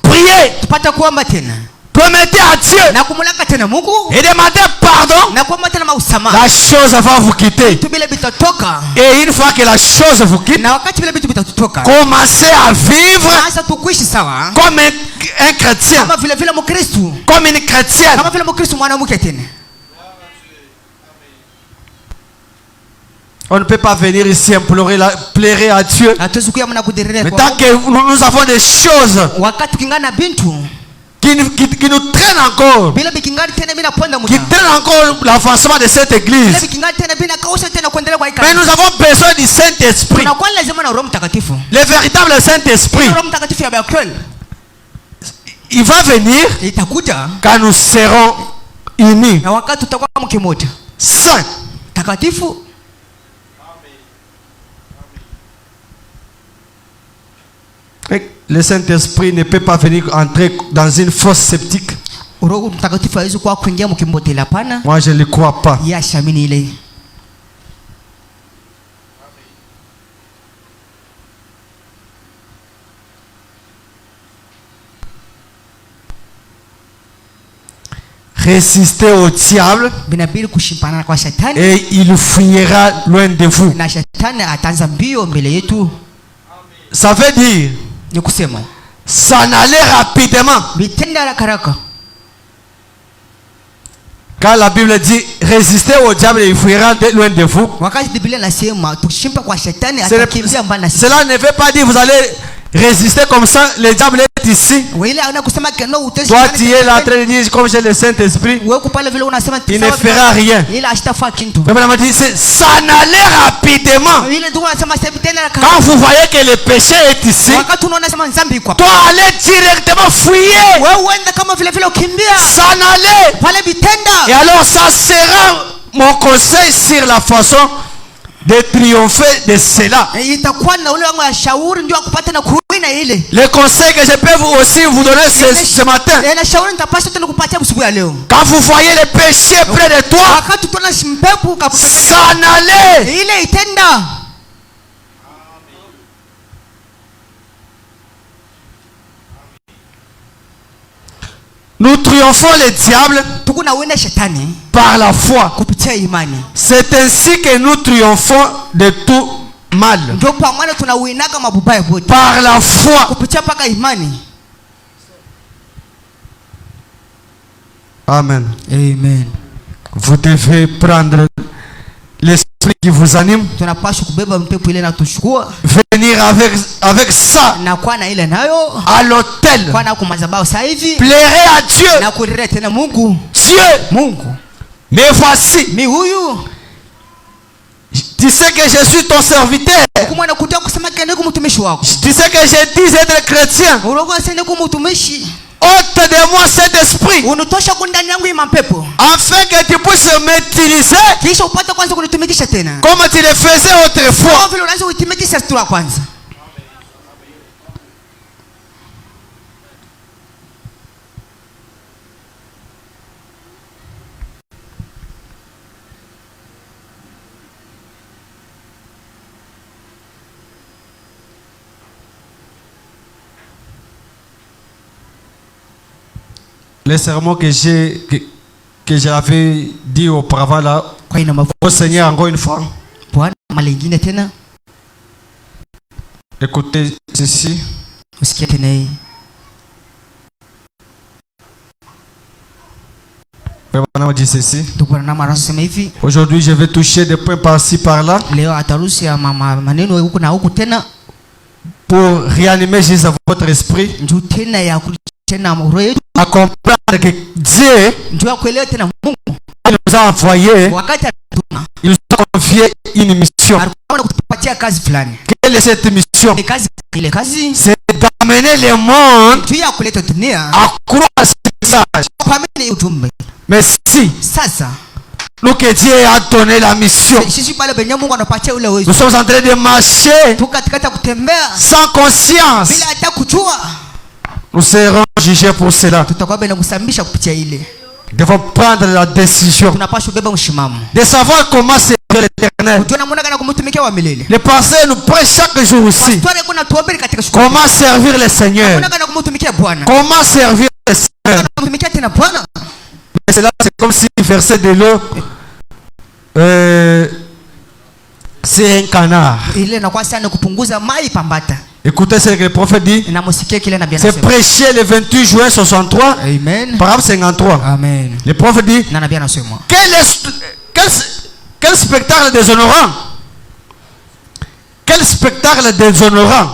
Priez. Promettez à Dieu et demandez pardon. La chose va vous quitter. Et une fois que la chose vous quitte, commencez à vivre comme un chrétien, comme une chrétienne. On ne peut pas venir ici implorer, plairer à Dieu. Mais tant que nous avons des choses qui nous traînent encore, qui traînent encore l'avancement de cette église. Mais nous avons besoin du Saint-Esprit, le véritable Saint-Esprit. Il va venir quand nous serons unis, saints. takatifu. Le Saint-Esprit ne peut pas venir entrer dans une fosse sceptique. Roho Mtakatifu hawezi kwa kuingia mkimbotela, hapana. Moi je ne le crois pas. Yashamini ile. Résistez au diable Binabidi kushimpana kwa shetani, et il fuira loin de vous. na shetani ataanza mbio mbele yetu. Ça veut dire Ni kusema s'en aller rapidement. vitenda haraka haraka. Quand la Bible dit résistez au diable et il fuira loin de vous, Wakati Biblia nasema tukishimpa kwa shetani atakimbia mbali na sisi. cela ne veut pas dire vous allez résister comme ça, le diable est ici. Wewe ana kusema keno utesi. Toi tu es là en train de dire comme j'ai le Saint-Esprit, Wewe kupale vile unasema il ne fera rien. ila ashitafa kintu. Mais madame dit c'est s'en aller rapidement. Ile ndio unasema sasa vitenda haraka. Quand vous voyez que le péché est ici, Wakati unaona sema nzambi kwa. toi allez directement fuir. Wewe uende kama vile vile ukimbia. S'en aller. Pale vitenda. Et alors ça sera mon conseil sur la façon de triompher de cela. Itakuwa na ule wangu ya shauri ndio kupata na kuwina ile. Le conseil que je peux vous aussi vous donner ce matin. Na shauri nitapaswa tena kupatia asubuhi ya leo. Quand vous voyez le péché près de toi, Wakati tunaona mpepo s'en aller. ile itenda. Nous triomphons le diable Tukuna wenda shetani par la foi. kupitia imani. C'est ainsi que nous triomphons de tout mal. Ndio kwa maana tunawinaga mabubaya yote Par la foi. kupitia paka imani. Amen. Amen. Vous devez prendre l'esprit qui vous anime, Tunapaswa kubeba mpepo ile na tushukua venir avec ça na kwa na ile nayo à l'autel. kwa na kumazabao sasa hivi Plairer à Dieu. na kulilia tena Mungu. Dieu. Mais voici. Mi huyu Tu sais que je suis ton serviteur. kumwana kutoka kusema kende kumtumishi wako. Tu sais que je dis être chrétien. Urogo sende kumtumishi. Ôte de moi cet esprit. Unatosha kundani yangu ima pepo. Afin que tu puisses m'utiliser. Kisha upate kwanza kunitumikisha tena. Comme tu le faisais autrefois. Kwa vile unaanza kutumikisha tu kwanza. Le sermon que j'avais dit auparavant là, au Seigneur encore une fois. Écoutez ceci. Dit ceci. Aujourd'hui, je vais toucher des points par-ci par-là pour réanimer juste votre esprit, à comprendre que Dieu nous a envoyé, il nous a confié une mission. Quelle est cette mission? C'est d'amener le monde à croire à ce message. Mais si nous que Dieu a donné la mission, nous sommes en train de marcher sans conscience, nous serons jugés pour cela. Nous devons prendre la décision de savoir comment servir l'Éternel. Les pasteurs nous prêchent chaque jour aussi. Comment servir le Seigneur? Comment servir le Seigneur? Mais cela, c'est comme si verser de l'eau, c'est un canard. Écoutez ce que le prophète dit. C'est prêché le 28 juin 63. Amen. Paragraphe 53. Amen. Le prophète dit quel spectacle déshonorant. Quel spectacle déshonorant.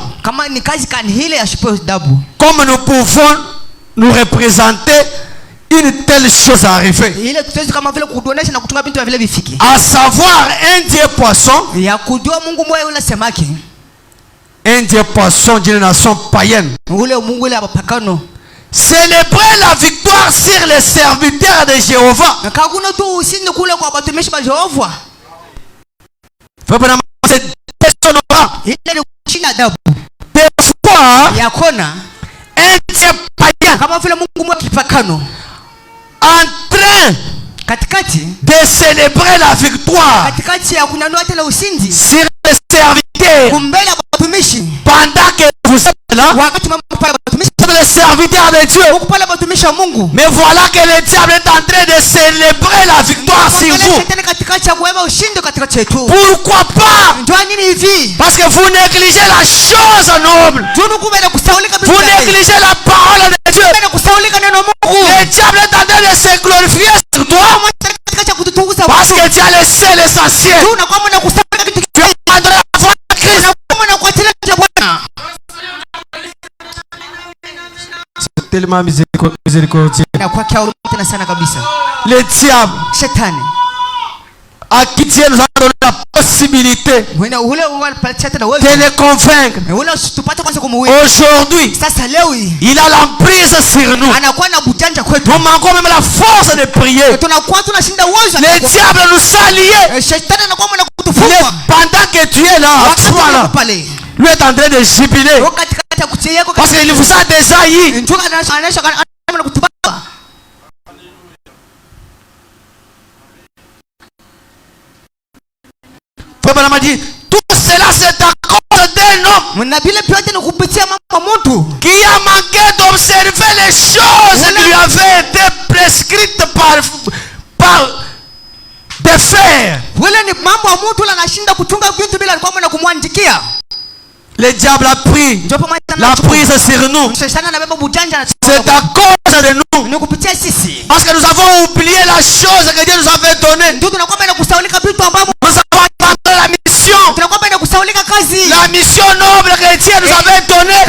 Comme nous pouvons nous représenter une telle chose arrivée. À savoir un Dieu poisson. Un Dieu poisson d'une nation païenne. Célébrer la victoire sur les serviteurs de Jéhovah. C'est déshonorant. ile ni chini adabu Des fois, ya kona un Dieu païen kama vile Mungu mwa kipakano en train katikati de célébrer la victoire katikati ya kunyanyua tena ushindi sur les serviteurs kumbele ya watumishi pendant que vous êtes là, wakati mama pale watumishi les serviteurs de Dieu. huko pale watumishi wa Mungu. Mais voilà que le diable est en train de célébrer la victoire sur vous. Shetani katikati ya kuweka ushindi katikati yetu. Pourquoi pas? Ndio nini hivi? Parce que vous négligez la chose noble. Vous négligez la parole de Dieu. Le diable est en train de se glorifier sur toi parce que tu as laissé l'essentiel. Tu prendras la foi de Christ. C'est tellement miséricordieux. Le diable à qui Dieu nous a donné la possibilité de les convaincre. Aujourd'hui, il a l'emprise sur nous. Nous manquons même la force de prier. Le diable nous a liés. Pendant que tu es là, lui est en train de jubiler. Parce qu'il vous a déjà eu. Frère dit, tout cela c'est à cause d'un homme qui a manqué d'observer les choses qui lui avaient été prescrites par des fers. Le diable a pris la prise sur nous. C'est à cause de nous. Parce que nous avons oublié la chose que Dieu nous avait donnée. Nous avons abandonné la mission. La mission noble que Dieu nous avait donnée.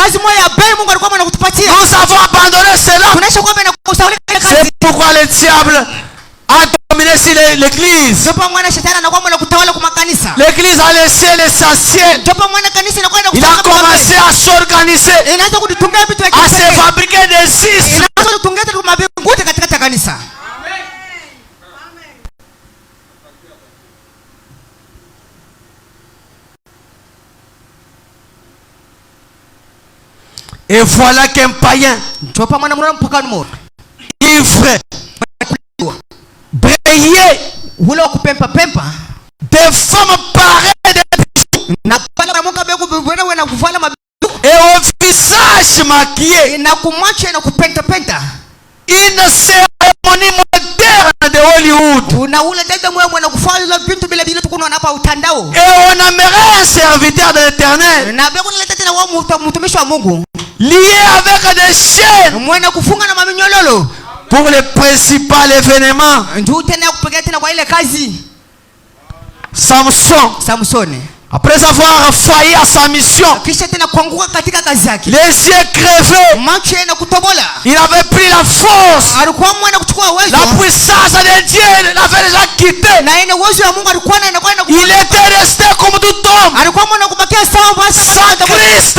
Nous avons abandonné cela. C'est pourquoi le diable a dominé sur l'église. L'église a laissé l'essentiel. Il a commencé à s'organiser, à se fabriquer des systèmes. Et voilà qu'un païen, ivre, brayé, des femmes pareilles de et au visage maquillé, une cérémonie moderne de Hollywood. Et on aimerait un serviteur de l'Éternel lié avec des chaînes pour le principal événement. Samson, après avoir failli à sa mission, les yeux crevés, il avait pris la force, la puissance de Dieu l'avait déjà quitté. Il était resté comme tout homme sans Christ.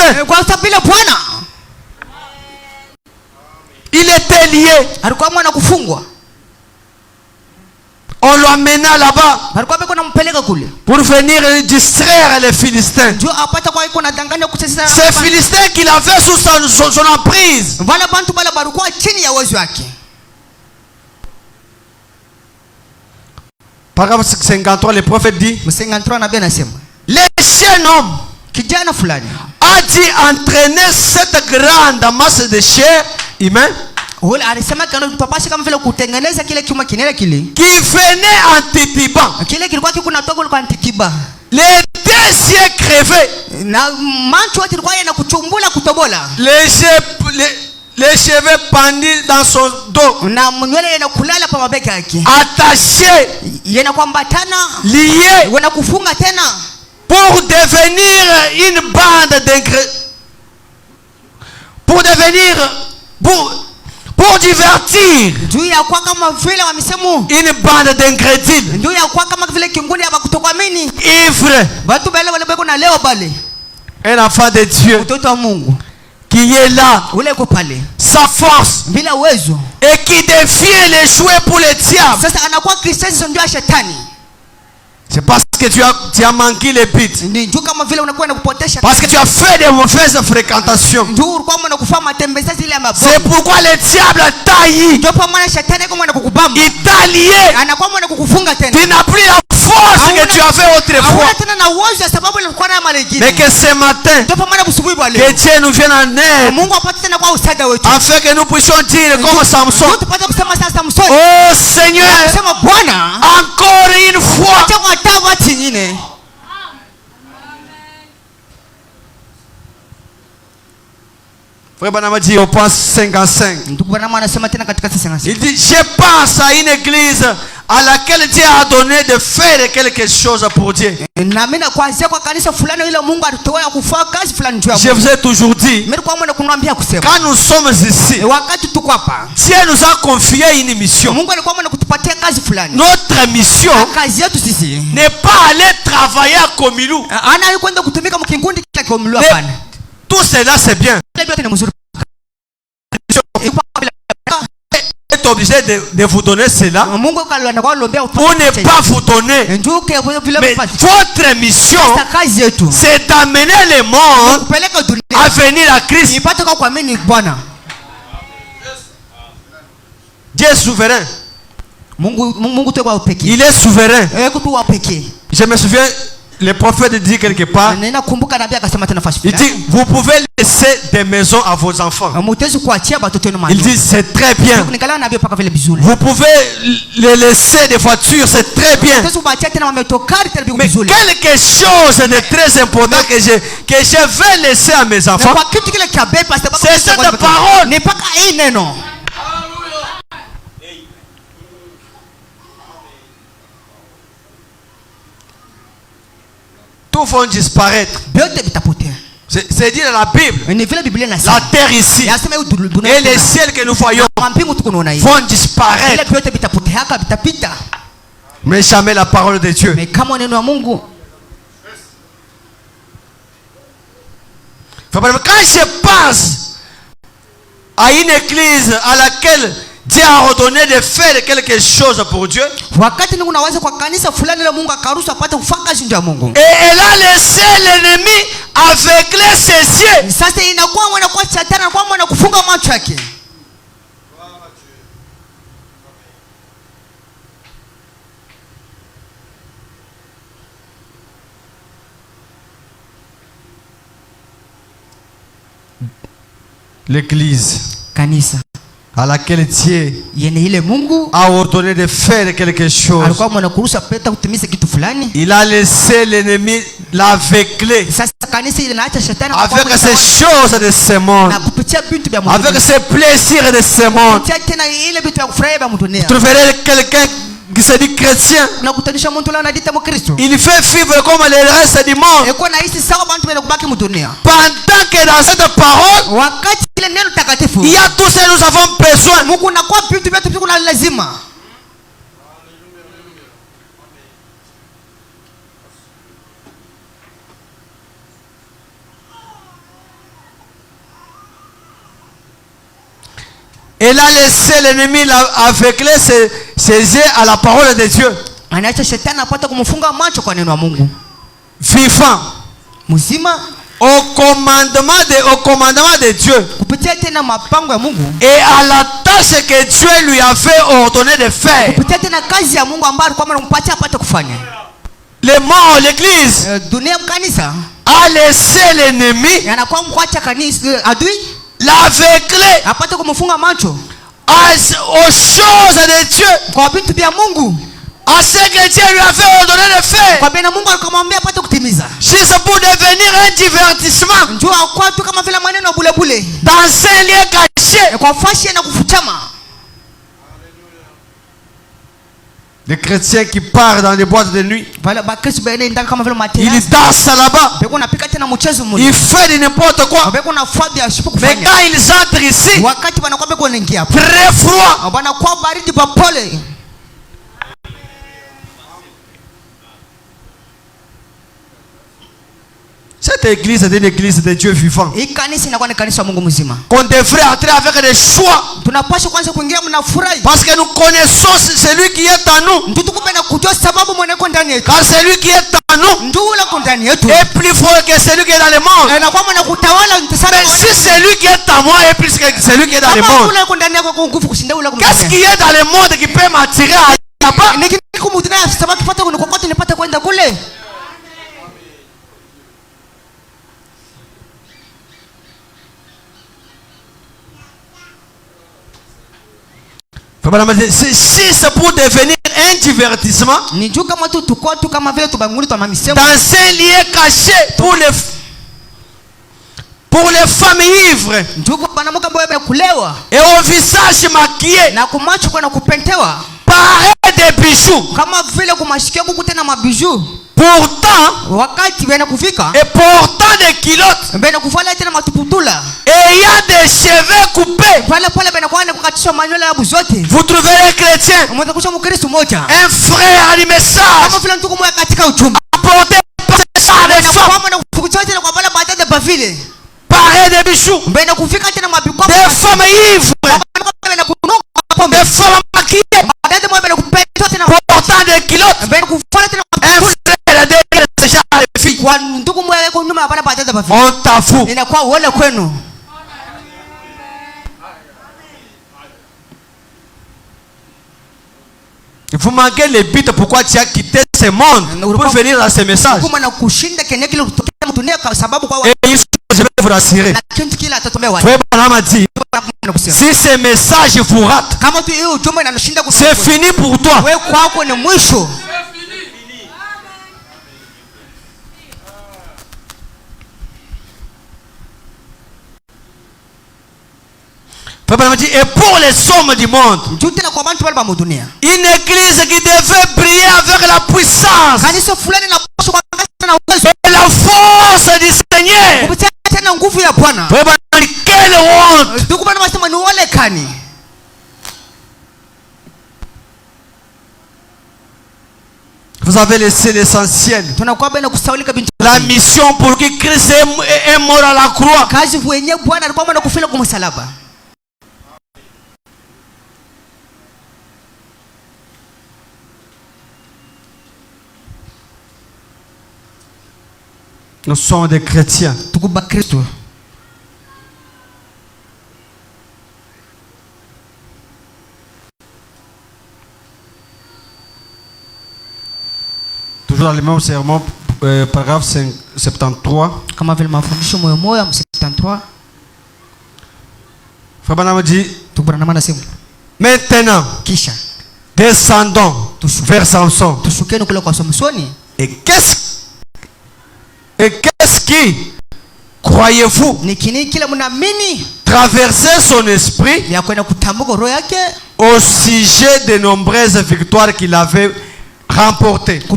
Il était lié. On l'emmena là-bas pour venir distraire les Philistins. Ces Philistins qu'il avait sous son emprise. Paragraphe 53, le prophète dit, le jeune homme a dit entraîner cette grande masse de chair humaine qui venait en titibant, les deux yeux crevés, les cheveux pendus dans son dos, attachés, liés, pour devenir une bande d'incrédules, pour divertir une bande d'incrédules, ivre, un enfant de Dieu qui est là, sa force, et qui devient les jouets pour le diable. C'est parce que que tu as manqué les buts. Ndio kama vile unakuwa unakupotesha. Parce que tu as fait des mauvaises fréquentations. Ndio ulikuwa unakufanya matembezi ile ya mabovu. C'est pourquoi le diable t'a eu. Ndio kwa maana shetani kama anakukubamba. Il t'a lié. Anakuwa anakukufunga tena. Tu n'as plus la force que tu avais autrefois. Tena na uwezo sababu ulikuwa na mali nyingine. Mais que ce matin, ndio kwa maana busubuhi bwana. que Dieu nous vienne en aide. Mungu apate tena kwa usada wetu. Afin que nous puissions dire comme Samson. Tupate kusema sasa Samson. Oh Seigneur, sema Bwana, encore une fois. acha kwa tawa nyingine. Frère Banama dit on pense 5 à 5. Ndugu Banama anasema tena katika 5. Il dit je pense à une église à laquelle Dieu a donné de faire quelque chose pour Dieu. Na mimi kuanzia kwa kanisa fulani ile Mungu alitoa kufanya kazi fulani juu. Je vous ai toujours dit. Mimi kwa mwana kunaambia kusema. Quand nous sommes ici, wakati tuko hapa, Dieu nous a confié une mission. Mungu alikuwa mwana kutupatia kazi fulani. Notre mission kazi yetu sisi n'est pas aller travailler à Komilou. Ana yukwenda kutumika mkikundi kila Komilou hapana. Tout cela c'est bien. Est obligé de vous donner cela pour ne pas vous donner. Mais votre mission c'est d'amener le monde à venir à Christ. Dieu est souverain. Il est souverain. Je me souviens, le prophète dit quelque part, il dit vous pouvez laisser des maisons à vos enfants. Il dit c'est très bien. Vous pouvez les laisser des voitures, c'est très bien. Mais quelque chose de très important que je vais laisser à mes enfants, c'est cette parole. Tout vont disparaître. C'est dit dans la Bible. La terre ici et les ciels que nous voyons vont disparaître. Mais jamais la parole de Dieu. Quand je pense à une église à laquelle Dieu a ordonné de faire quelque chose pour Dieu. Et elle a laissé l'ennemi aveugler ses yeux. L'église à laquelle Dieu a ordonné de faire quelque chose, il a laissé l'ennemi l'aveugler avec ces choses de ce monde, avec ces plaisirs de ce monde. Vous trouverez quelqu'un qui se dit chrétien, il fait vivre comme le reste du monde, pendant que dans cette parole il y a tout ce que nous avons besoin. Elle a laissé l'ennemi aveugler ses yeux à la parole de Dieu. Vivant au commandement de Dieu et à la tâche que Dieu lui avait ordonné de faire. Le mort, l'église a laissé l'ennemi l'aveugler aux choses de Dieu, à ce que Dieu lui avait ordonné de faire, juste pour devenir un divertissement dans un lieu caché. Les chrétiens qui partent dans les boîtes de nuit, ils dansent là-bas, ils font n'importe quoi. Mais quand ils entrent ici, très froid. Cette église est une église de Dieu vivant. Qu'on devrait entrer avec des choix. Parce que nous connaissons celui qui est en nous. Car celui qui est en nous est plus fort que celui qui est dans le monde. Mais si celui qui est en moi est plus que celui qui est dans le monde, qu'est-ce qui est dans le monde qui peut m'attirer à là-bas? Si c'est pour devenir un divertissement, dans un lieu caché pour les femmes ivres et au visage maquillé, paré de bijoux, pourtant et portant des culottes, et il y a des cheveux coupés, vous trouverez un chrétien, un frère à message apporté par des femmes paré de bijoux, des femmes ivres, des femmes maquillées, portant des culottes, un frère de ce genre de filles. On t'a fou. Vous manquez les buts pourquoi tu as quitté ce monde pour venir dans ce message. Et je vais vous rassurer. Si ce message vous rate, c'est fini pour toi. Et pour les hommes du monde, une église qui devait briller avec la puissance et la force du Seigneur. Quelle honte! Vous avez laissé l'essentiel. La mission pour qui Christ est mort à la croix. Nous sommes des chrétiens. Toujours dans le même sermon, paragraphe 73. Frère Branham dit, maintenant, descendons vers Samson. Et qu'est-ce qui, croyez-vous, traversait son esprit au sujet des nombreuses victoires qu'il avait remportées? De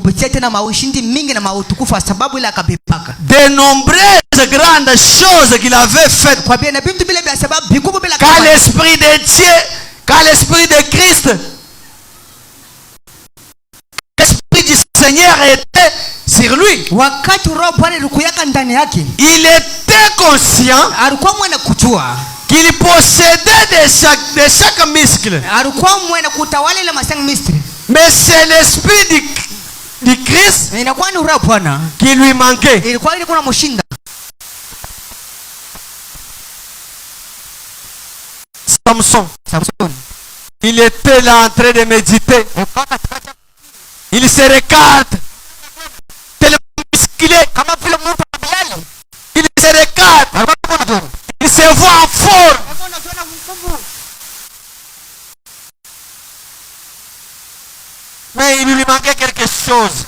nombreuses grandes choses qu'il avait faites. Car l'esprit de Dieu, car l'esprit de Christ, l'esprit du Seigneur était sur lui. Il était conscient qu'il possédait de chaque muscle. Mais c'est l'esprit du Christ qui lui manquait. Samson, il était là en train de méditer. Il se regarde. Il se regarde. Il se voit en forme. Mais il lui manquait quelque chose.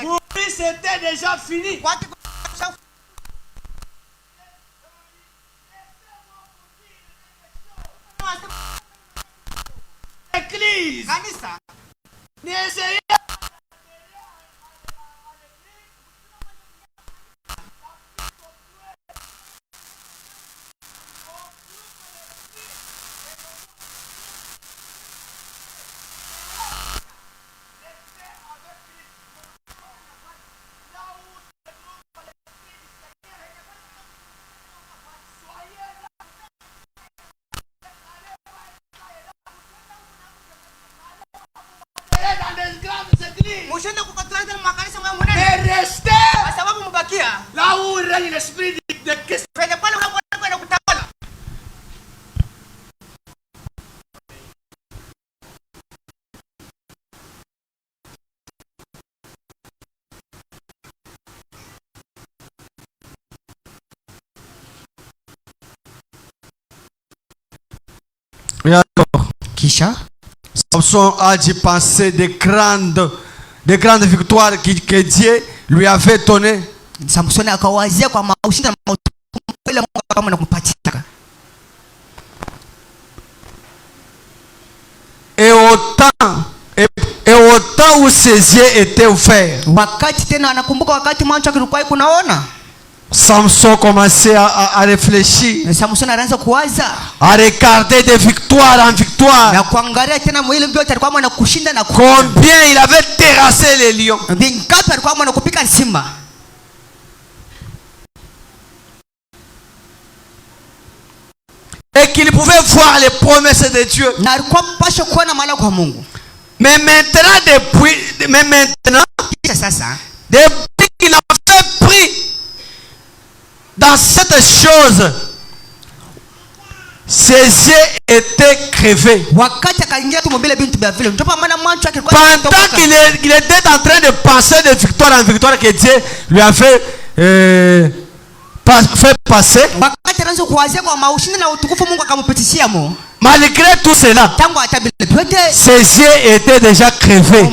Pour lui, c'était déjà fini. Église. Mais restez là où règne l'esprit de Christ. Et alors, Kisha Samson a dû penser des grandes victoires que Dieu lui avait données. Samson akawazia kwa ushinda ile Mungu kama anakupatia. Et au temps où ses yeux étaient ouverts, Wakati tena anakumbuka wakati macho yake kulikuwa kunaona. Samson commençait à réfléchir, Samson anaanza kuwaza à regarder de victoire en victoire. na kuangalia tena mwili mbiote alikuwa mwana kushinda na Combien il avait terrassé les lions. vingapi alikuwa mwana kupika simba. Et qu'il pouvait voir les promesses de Dieu. Na alikuwa mpasho kuona maana kwa Mungu. Mais maintenant, depuis qu'il avait pris dans cette chose, ses yeux étaient crevés. Wakati akaingia tu mobile bintu bya vile. Ndipo maana macho yake Pendant qu'il était en train de penser de victoire en victoire que Dieu lui avait fait passer. Wakati anaanza kuwazia kwa maushindi na utukufu Mungu akampitishia mo. Malgré tout cela, ses yeux étaient déjà crevés.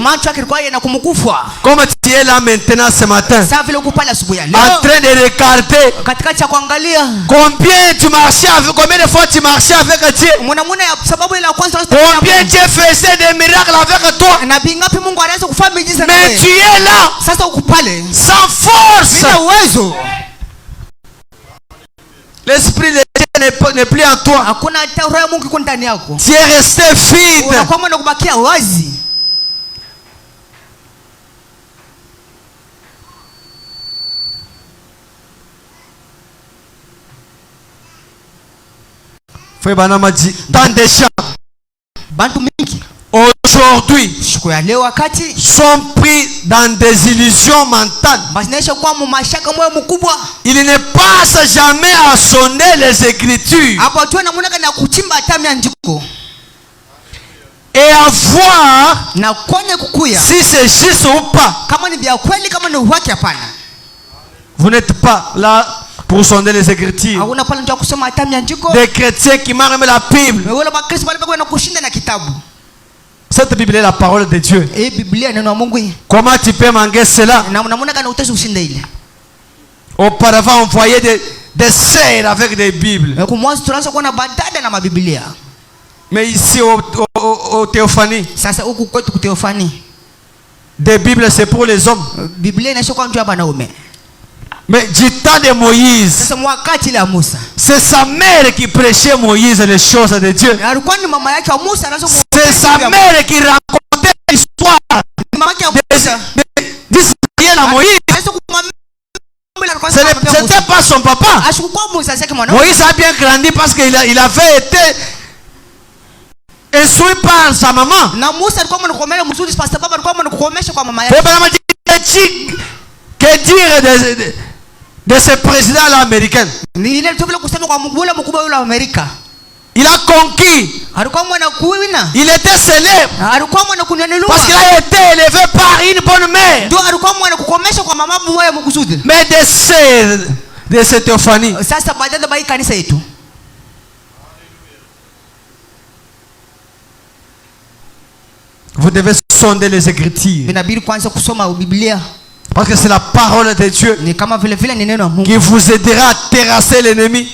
Comme tu es là maintenant ce matin, en train de regarder combien tu marchais avec, combien de fois tu marchais avec Dieu, combien Dieu faisait des miracles avec toi, mais tu es là sans force. L'esprit de Dieu n'est plus en toi. Tu es resté vide. Frère Branham a dit, dans des champs, aujourd'hui, sont pris dans des illusions mentales. Il ne passe jamais à sonner les Écritures et à voir si c'est juste ou pas. Vous n'êtes pas là pour sonner les Écritures. Des chrétiens qui marrent la Bible. Cette Bible est la parole de Dieu. Comment tu peux manquer cela? Auparavant, on voyait des sœurs avec des Bibles. Mais ici au Théophanie, des Bibles c'est pour les hommes. Mais du temps de Moïse, c'est sa mère qui prêchait Moïse les choses de Dieu. C'est sa mère qui racontait l'histoire d'Israël à Moïse. Ce n'était pas son papa. Moïse a bien grandi parce qu'il avait été instruit par sa maman. Que dire de ce président américain? Il a conquis. Il était célèbre parce qu'il a été élevé par une bonne mère. Mais des sœurs de cette Théophanie, vous devez sonder les Écritures. Parce que c'est la parole de Dieu qui vous aidera à terrasser l'ennemi.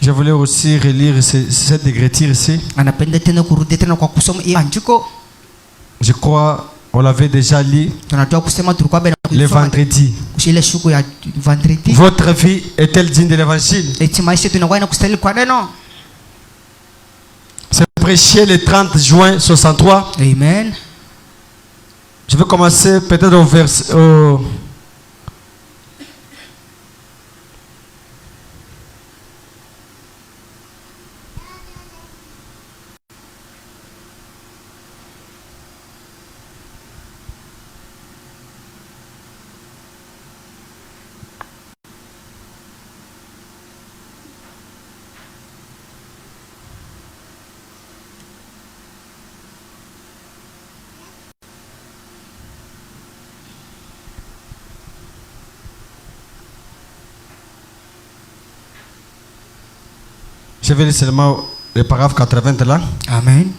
Je voulais aussi relire cette écriture ici. Je crois on l'avait déjà lu le vendredi. Votre vie est-elle digne de l'évangile? C'est prêché le 30 juin 63. Amen. Je vais commencer peut-être au verset. Je vais lire seulement le paragraphe 80 là. Amen.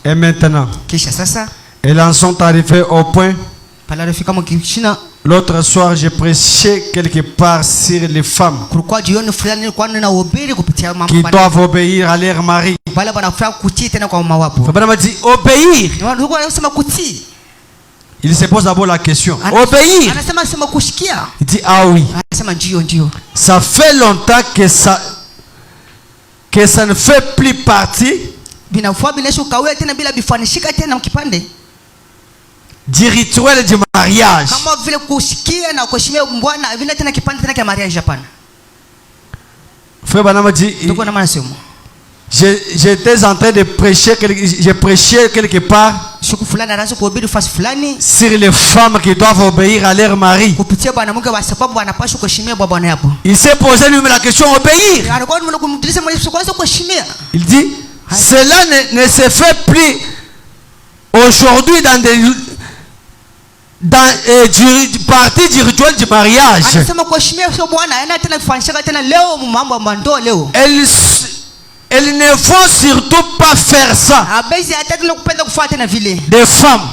Et maintenant, et là sont arrivés au point. L'autre soir, j'ai prêché quelque part sur les femmes qui doivent obéir à leur mari. Obéir. Il se pose d'abord la question. Obéir. Il dit ah oui. Ça fait longtemps que ça ne fait plus partie du rituel du mariage. Frère Banama dit, j'étais en train de prêcher, j'ai prêché quelque part sur les femmes qui doivent obéir à leur mari. Il s'est posé lui-même la question, obéir. Il dit, cela ne se fait plus aujourd'hui dans du parti du rituel du mariage. Elles ne faut surtout pas faire ça. Des femmes,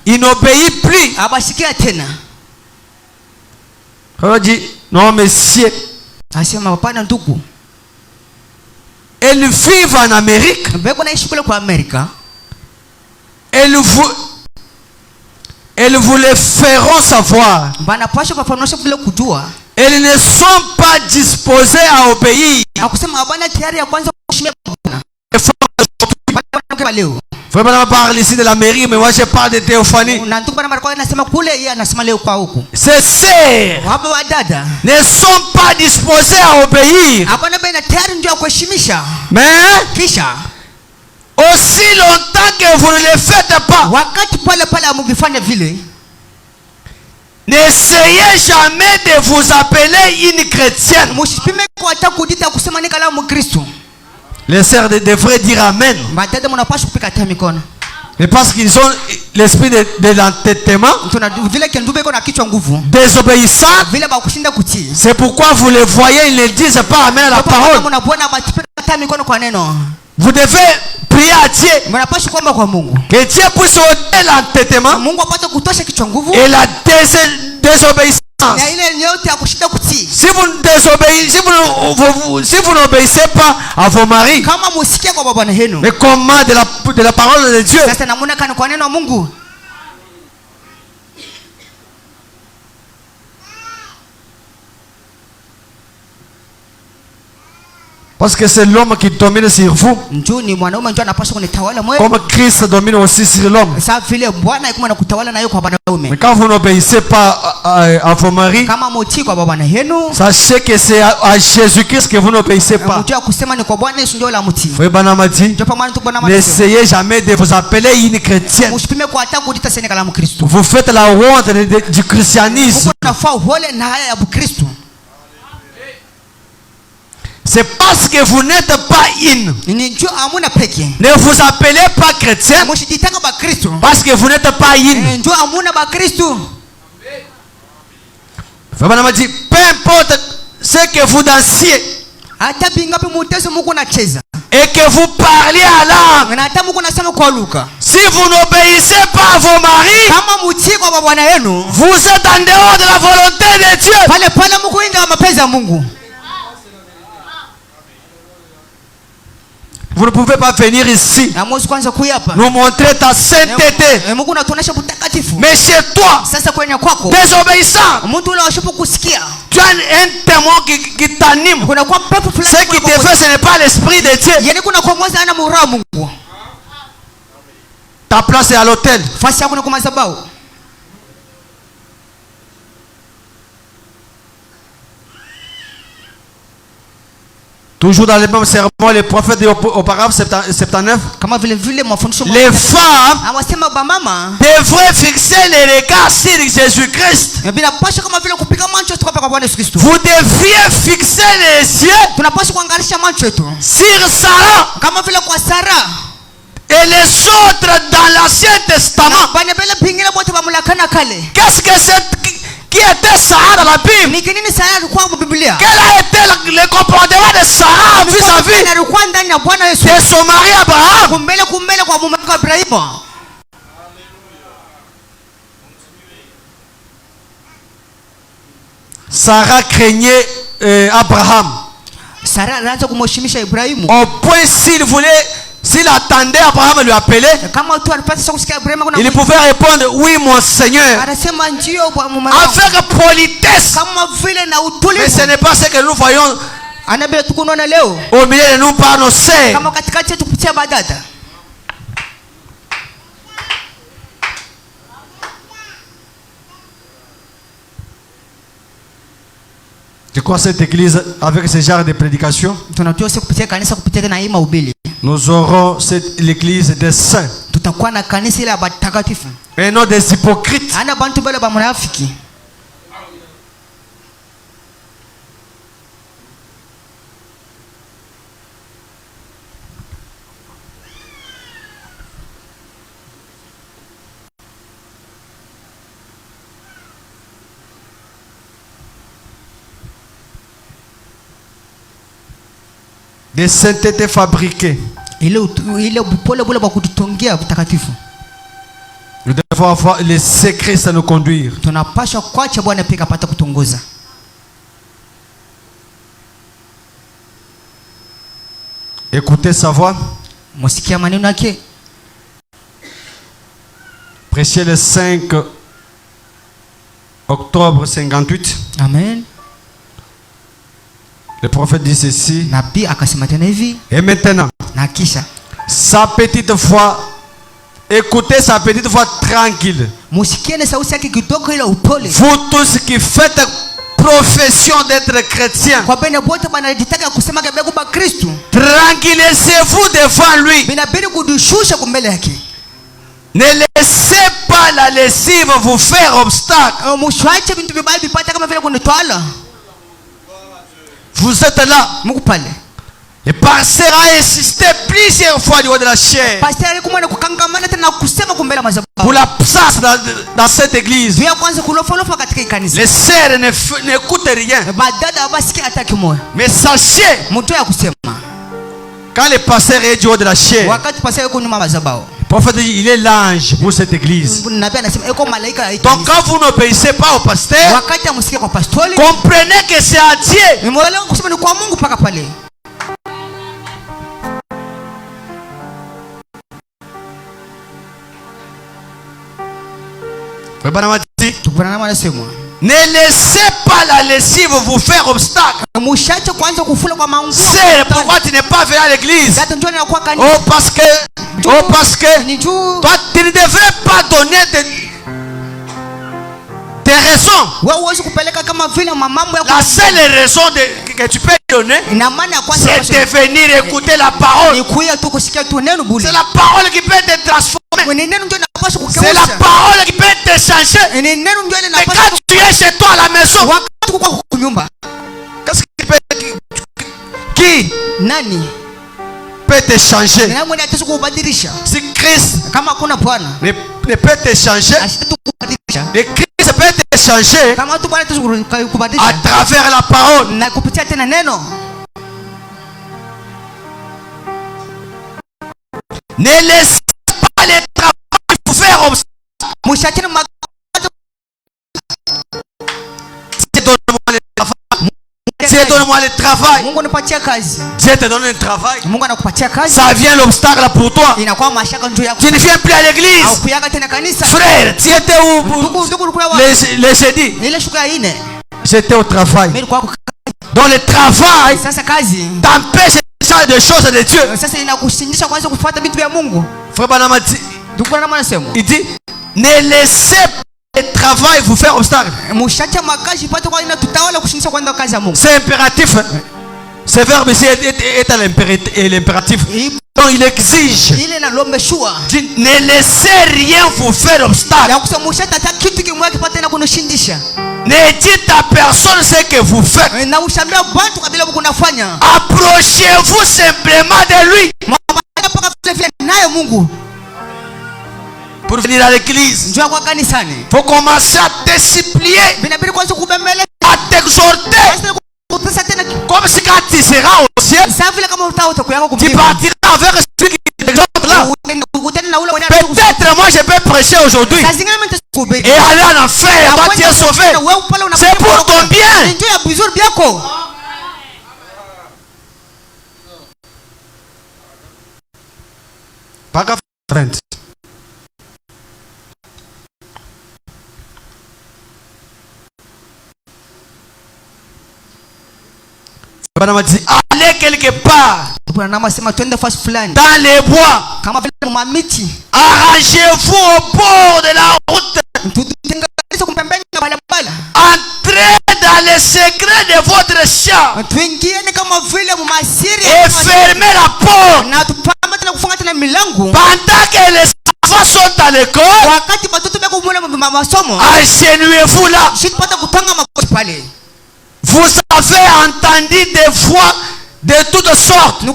ils n'obéissent plus. On dit, non monsieur, elles vivent en Amérique. Elles vous le feront savoir. Elles ne sont pas disposées à obéir. Vraiment, on parle ici de l'Amérique, mais moi je parle de Théophanie. Ces sœurs ne sont pas disposées à obéir. Mais aussi longtemps que vous ne le faites pas, n'essayez jamais de vous appeler une chrétienne. Les sœurs devraient dire Amen. Mais parce qu'ils ont l'esprit de l'entêtement, désobéissant, c'est pourquoi vous les voyez, ils ne disent pas Amen à la parole. Vous devez prier à Dieu que Dieu puisse ôter l'entêtement et la désobéissance. Si vous n'obéissez pas à vos maris, mais comment de la parole de Dieu? Parce que c'est l'homme qui domine sur vous. Comme Christ domine aussi sur l'homme. Mais quand vous n'obéissez pas à vos maris, sachez que c'est à Jésus-Christ que vous n'obéissez pas. Frère Banama dit, n'essayez jamais de vous appeler une chrétienne. Vous faites la honte du christianisme. C'est parce que vous n'êtes pas in. Ne vous appelez pas chrétien parce que vous n'êtes pas in. Vraiment dit, peu importe ce que vous dansiez et que vous parliez à l'âme, si vous n'obéissez pas à vos maris, vous êtes en dehors de la volonté de Dieu. Vous ne pouvez pas venir ici nous montrer ta sainteté. Mais chez toi, désobéissant, tu as un témoin qui t'anime. Ce qui te fait, ce n'est pas l'esprit de Dieu. Ta place est à l'autel. Toujours dans les mêmes sermons, les prophètes au paragraphe 79, les femmes devraient fixer les regards sur Jésus-Christ. Vous deviez fixer les yeux sur Sarah et les autres dans l'Ancien Testament. Qu'est-ce que c'est? Qui était Sarah dans la Bible? Quel a été le comportement de Sarah vis-à-vis de son mari Abraham? Sarah craignait Abraham. Au point s'il attendait Abraham lui appeler, il pouvait répondre oui mon Seigneur avec politesse. Mais ce n'est pas ce que nous voyons au milieu de nous par nos sœurs. Je crois que cette église, avec ce genre de prédication, nous aurons l'église des saints et non des hypocrites. Des saintetés fabriquées. Nous devons avoir les secrets à nous conduire. Écoutez sa voix. Prêcher le 5 octobre 58. Amen. Le prophète dit ceci. Et maintenant, sa petite voix, écoutez sa petite voix tranquille. Vous tous qui faites profession d'être chrétien, tranquillisez-vous devant lui. Ne laissez pas la lessive vous faire obstacle. Vous êtes là. Le pasteur a insisté plusieurs fois du haut de la chair pour la place dans cette église. Les sœurs n'écoutent rien. Mais sachez, quand le pasteur est du haut de la chair, le prophète dit il est l'ange pour cette église. Donc quand vous n'obéissez pas au pasteur, comprenez que c'est à Dieu. Ne laissez pas la lessive vous faire obstacle. C'est pourquoi tu n'es pas venu à l'église. Oh parce que toi tu ne devrais pas donner des raisons. La seule raison que tu peux donner, c'est de venir écouter la parole. C'est la parole qui peut te transformer. C'est la parole qui peut te changer. Mais quand tu es chez toi à la maison, qu'est-ce qui peut te changer? Si Christ ne peut te changer, mais Christ peut te changer à travers la parole. Ne laissez pas les travaux vous faire obstacle. C'est donne-moi le travail. Mungu anipatie kazi. Dieu te donne un travail. Mungu anakupatia kazi. Ça vient l'obstacle pour toi. Inakuwa mashaka njoo yako. Tu ne viens plus à l'église. Au kuyaga tena kanisa. Frère, tu étais où le jeudi? Ile siku ya 4. J'étais au travail. Mimi kwa dans le travail t'empêche de faire des choses de Dieu. Sasa inakushindisha kwanza kufuata vitu vya Mungu. Frère Banama dit, il dit ne laissez pas le travail vous faire obstacle. C'est impératif. Ce verbe ici est à l'impératif. Donc il exige. Ne laissez rien vous faire obstacle. Ne dites à personne ce que vous faites. Approchez-vous simplement de lui. Pour venir à l'église, il faut commencer à te supplier, à t'exhorter. Comme si quand tu seras au ciel, tu partiras avec celui qui t'exhorte là. Peut-être moi je peux prêcher aujourd'hui et aller en enfer, toi tu es sauvé. C'est pour ton bien. Paragraphe 30. Allez quelque part dans les bois, arrangez-vous au bord de la route, entrez dans les secrets de votre champ et fermez la porte pendant que les enfants sont à l'école. Agenouillez-vous là. Vous avez entendu des voix de toutes sortes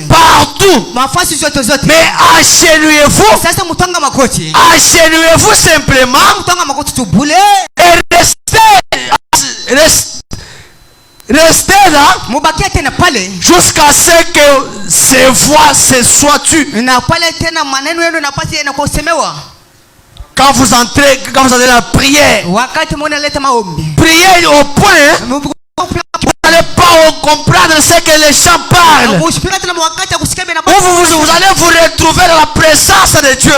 partout. Mais agenouillez-vous. Agenouillez-vous simplement et restez là jusqu'à ce que ces voix se soient tues. Quand vous entrez dans la prière, priez au point vous n'allez pas comprendre ce que les gens parlent. Vous allez vous retrouver dans la présence de Dieu.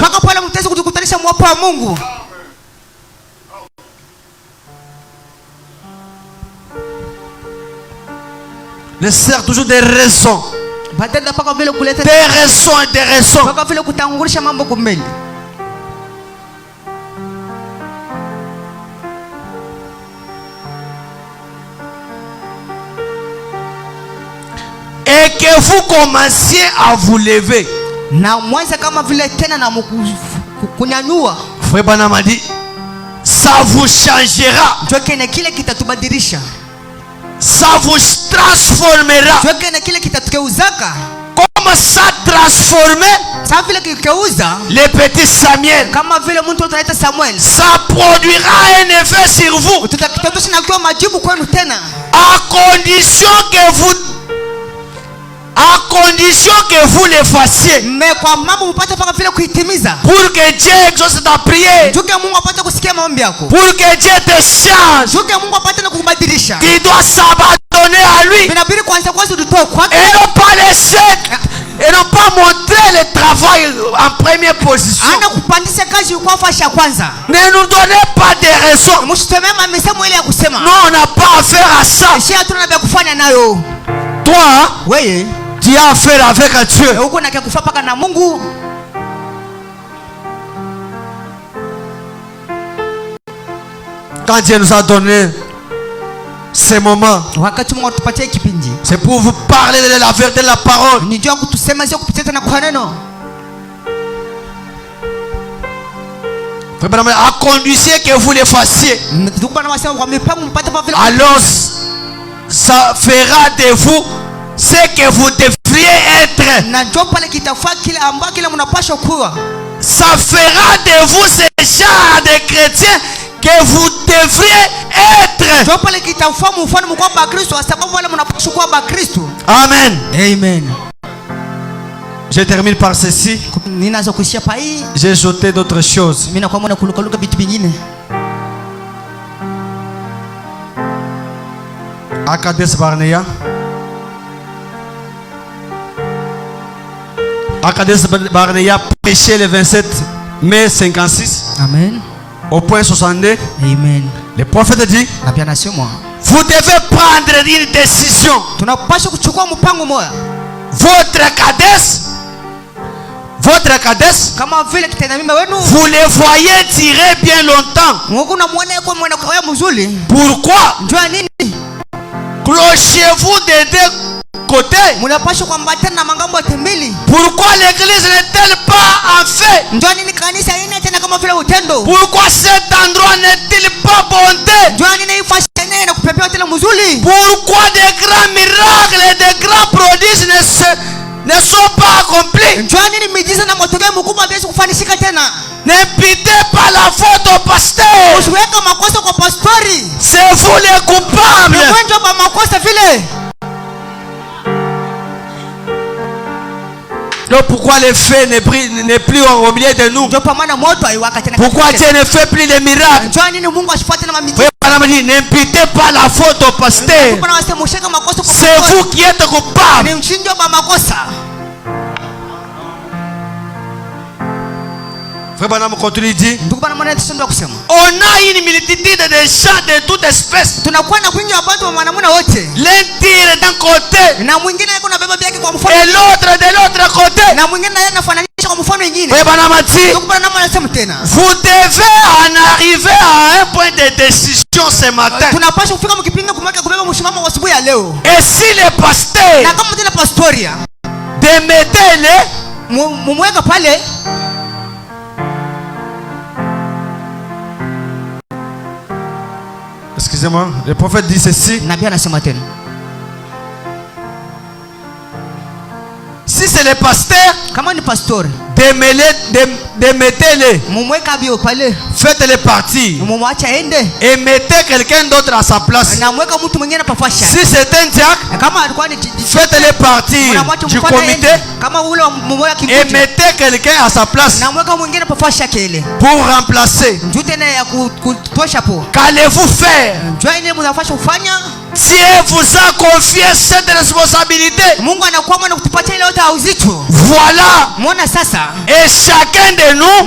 Il sert toujours des raisons. Des raisons et des raisons. Et que vous commenciez à vous lever. Frère Branham a dit, ça vous changera. Ça vous transformera. Comme ça transformer les petits Samuel. Ça produira un effet sur vous. À condition que vous les fassiez. Pour que Dieu exauce ta prière. Pour que Dieu te change. Tu dois s'abandonner à lui. Et non pas laisser. Et non pas montrer le travail en première position. Ne nous donnez pas de raisons. Non, on n'a pas affaire à ça. Toi, tu as affaire avec Dieu. Quand Dieu nous a donné ces moments, c'est pour vous parler de la vérité de la parole. À condition que vous les fassiez, alors ça fera de vous ce que vous devriez être. Ça fera de vous ce genre de chrétiens que vous devriez être. Amen. Amen. Je termine par ceci. J'ai jeté d'autres choses. à Kadesh Barnea. À Kadesh Barnea, prêché le 27 mai 56. Amen. Au point 62. Amen. Le prophète dit, vous devez prendre une décision. Votre Kadesh, vous les voyez tirer bien longtemps. Pourquoi? Clochez-vous des deux côtés. Pourquoi l'église n'est-elle pas en fait? Pourquoi cet endroit n'est-il pas bondé? Pourquoi des grands miracles et des grands prodiges ne sont pas accomplis? N'imputez pas la faute au pasteur. C'est vous les coupables. Donc pourquoi le feu n'est plus au milieu de nous? Pourquoi Dieu ne fait plus de miracles? N'imputez pas la faute au pasteur. C'est vous qui êtes coupables. Frère Branham continue dit, on a une multitude de gens de toute espèce. L'un tire d'un côté et l'autre de l'autre côté. Frère Branham dit, vous devez en arriver à un point de décision ce matin. Et si le pasteur démettez-le, excusez-moi, le prophète dit ceci. Si c'est le pasteur, démettez-le. Faites-le partir. Et mettez quelqu'un d'autre à sa place. Si c'est un diacre, faites-le partir du comité. Et mettez quelqu'un à sa place pour remplacer. Qu'allez-vous faire? Dieu vous a confié cette responsabilité. Voilà. Et chacun de nous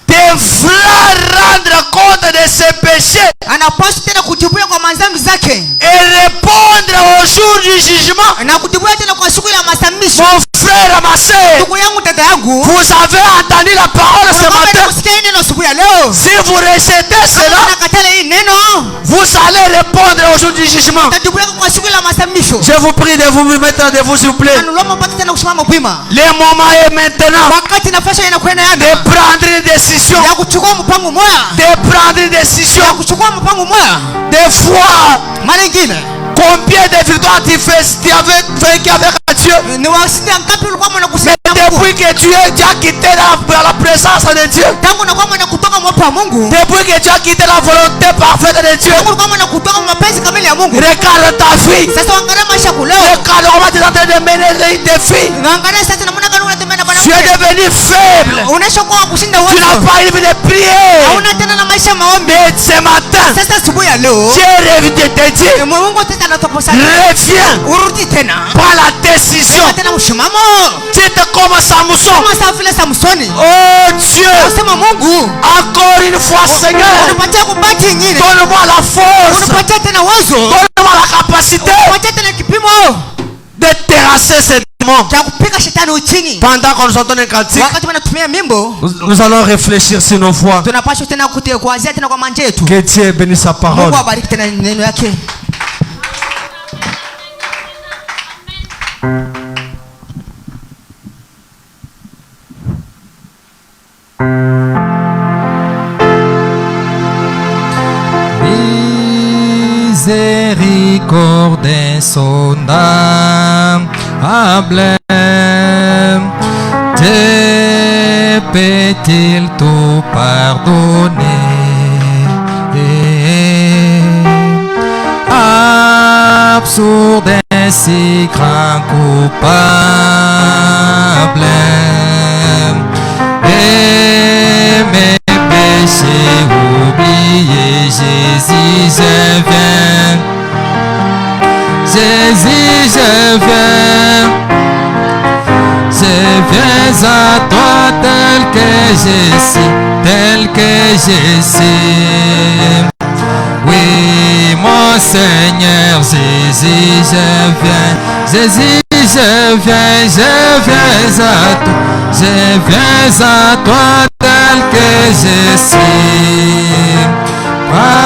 devra rendre compte de ses péchés et répondre au jour du jugement. Mon frère, ma soeur, vous avez entendu la parole ce matin. Si vous rejetez cela, vous allez répondre au jour du jugement. Je vous prie de vous mettre debout, s'il vous plaît. Le moment est maintenant de prendre une décision. De prendre une décision. Des fois, combien de victoires tu avais vaincu avec Dieu? Depuis que tu as quitté la présence de Dieu, depuis que tu as quitté la volonté parfaite de Dieu, regarde ta vie. Regarde comment tu es en train de mener des défis. Tu es devenu faible. Tu n'as pas eu de prière. Mais ce matin, Dieu te dit, reviens, prends la décision. Tu te comme Samson. Oh Dieu, encore une fois Seigneur, donne-moi la force, donne-moi la capacité de terrasser ce démon. Pendant qu'on nous entend un cantique, nous allons réfléchir sur nos voix. Que Dieu bénisse sa parole. Miséricorde sondable, te peut-il tout pardonner? Absurde, si grand coupable, et mes péchés oubliés, Jésus, je viens viens à toi tel que je suis, tel que je suis. Oui, mon Seigneur Jésus, je viens, Jésus, je viens à toi, je viens à toi tel que je suis. Prends-moi.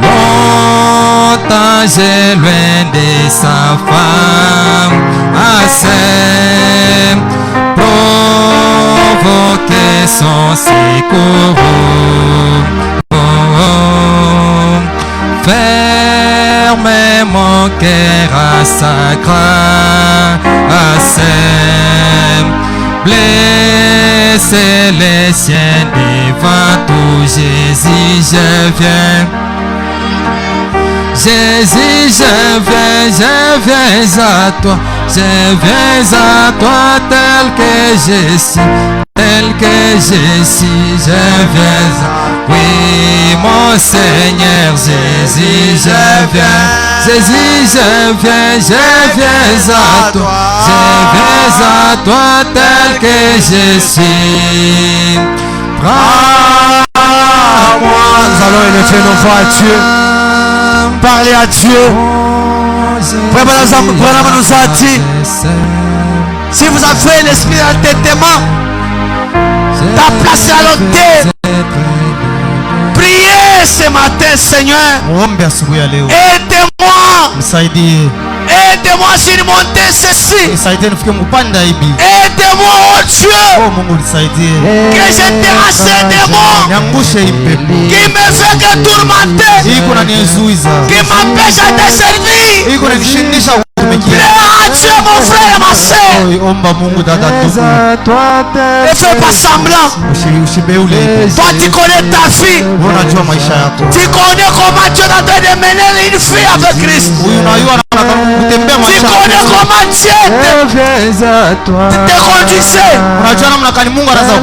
Longtemps j'ai loin de sa femme, assez provoqué son secours. Fermez mon cœur à sa grâce, blessez les siens devant tout. Jésus, je viens. Jésus, je viens à toi, je viens à toi tel que je suis, tel que je suis, je viens à... Oui, mon Seigneur Jésus, je viens, Jésus, je viens à toi, je viens à toi tel que je suis. Prends-moi. Nous allons élever nos voix à Dieu. Parler à Dieu. Vraiment nous a dit, si vous avez l'esprit d'entêtement, ta place à l'autel. Priez ce matin, Seigneur. Aide-moi. Aide-moi à surmonter ceci. Aide-moi, oh Dieu. Que je terrasse ces démons qui me fait que tourmenter, qui m'empêche de te servir. Prie à Dieu, mon frère et ma soeur. Ne fais pas semblant. Toi, tu connais ta fille. Tu connais comment Dieu t'a donné de mener une fille avec Christ. Tu connais comment Dieu te conduisait.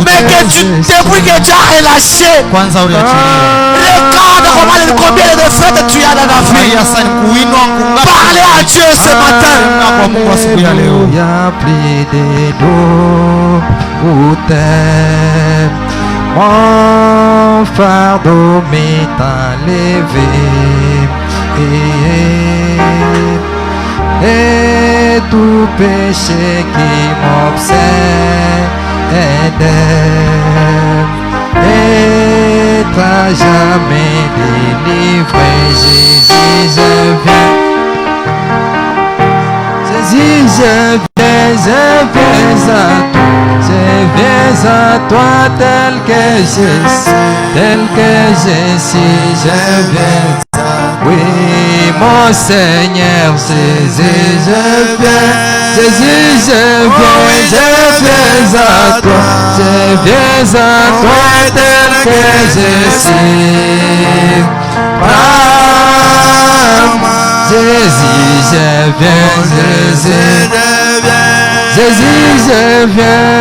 Mais que depuis que tu as relâché, regarde combien de fêtes tu as dans la vie. Parlez à Dieu ce matin. Il y a plus de dos ou terre. Mon fardeau m'est enlevé. Et tout péché qui m'obsède est à jamais délivré. Jésus, je viens. Jésus, je viens à toi tel que je suis, je viens. Oui, mon Seigneur Jésus, je viens. Jésus, je viens à toi, je viens à toi tel que je suis. Jésus, je viens, Jésus, je viens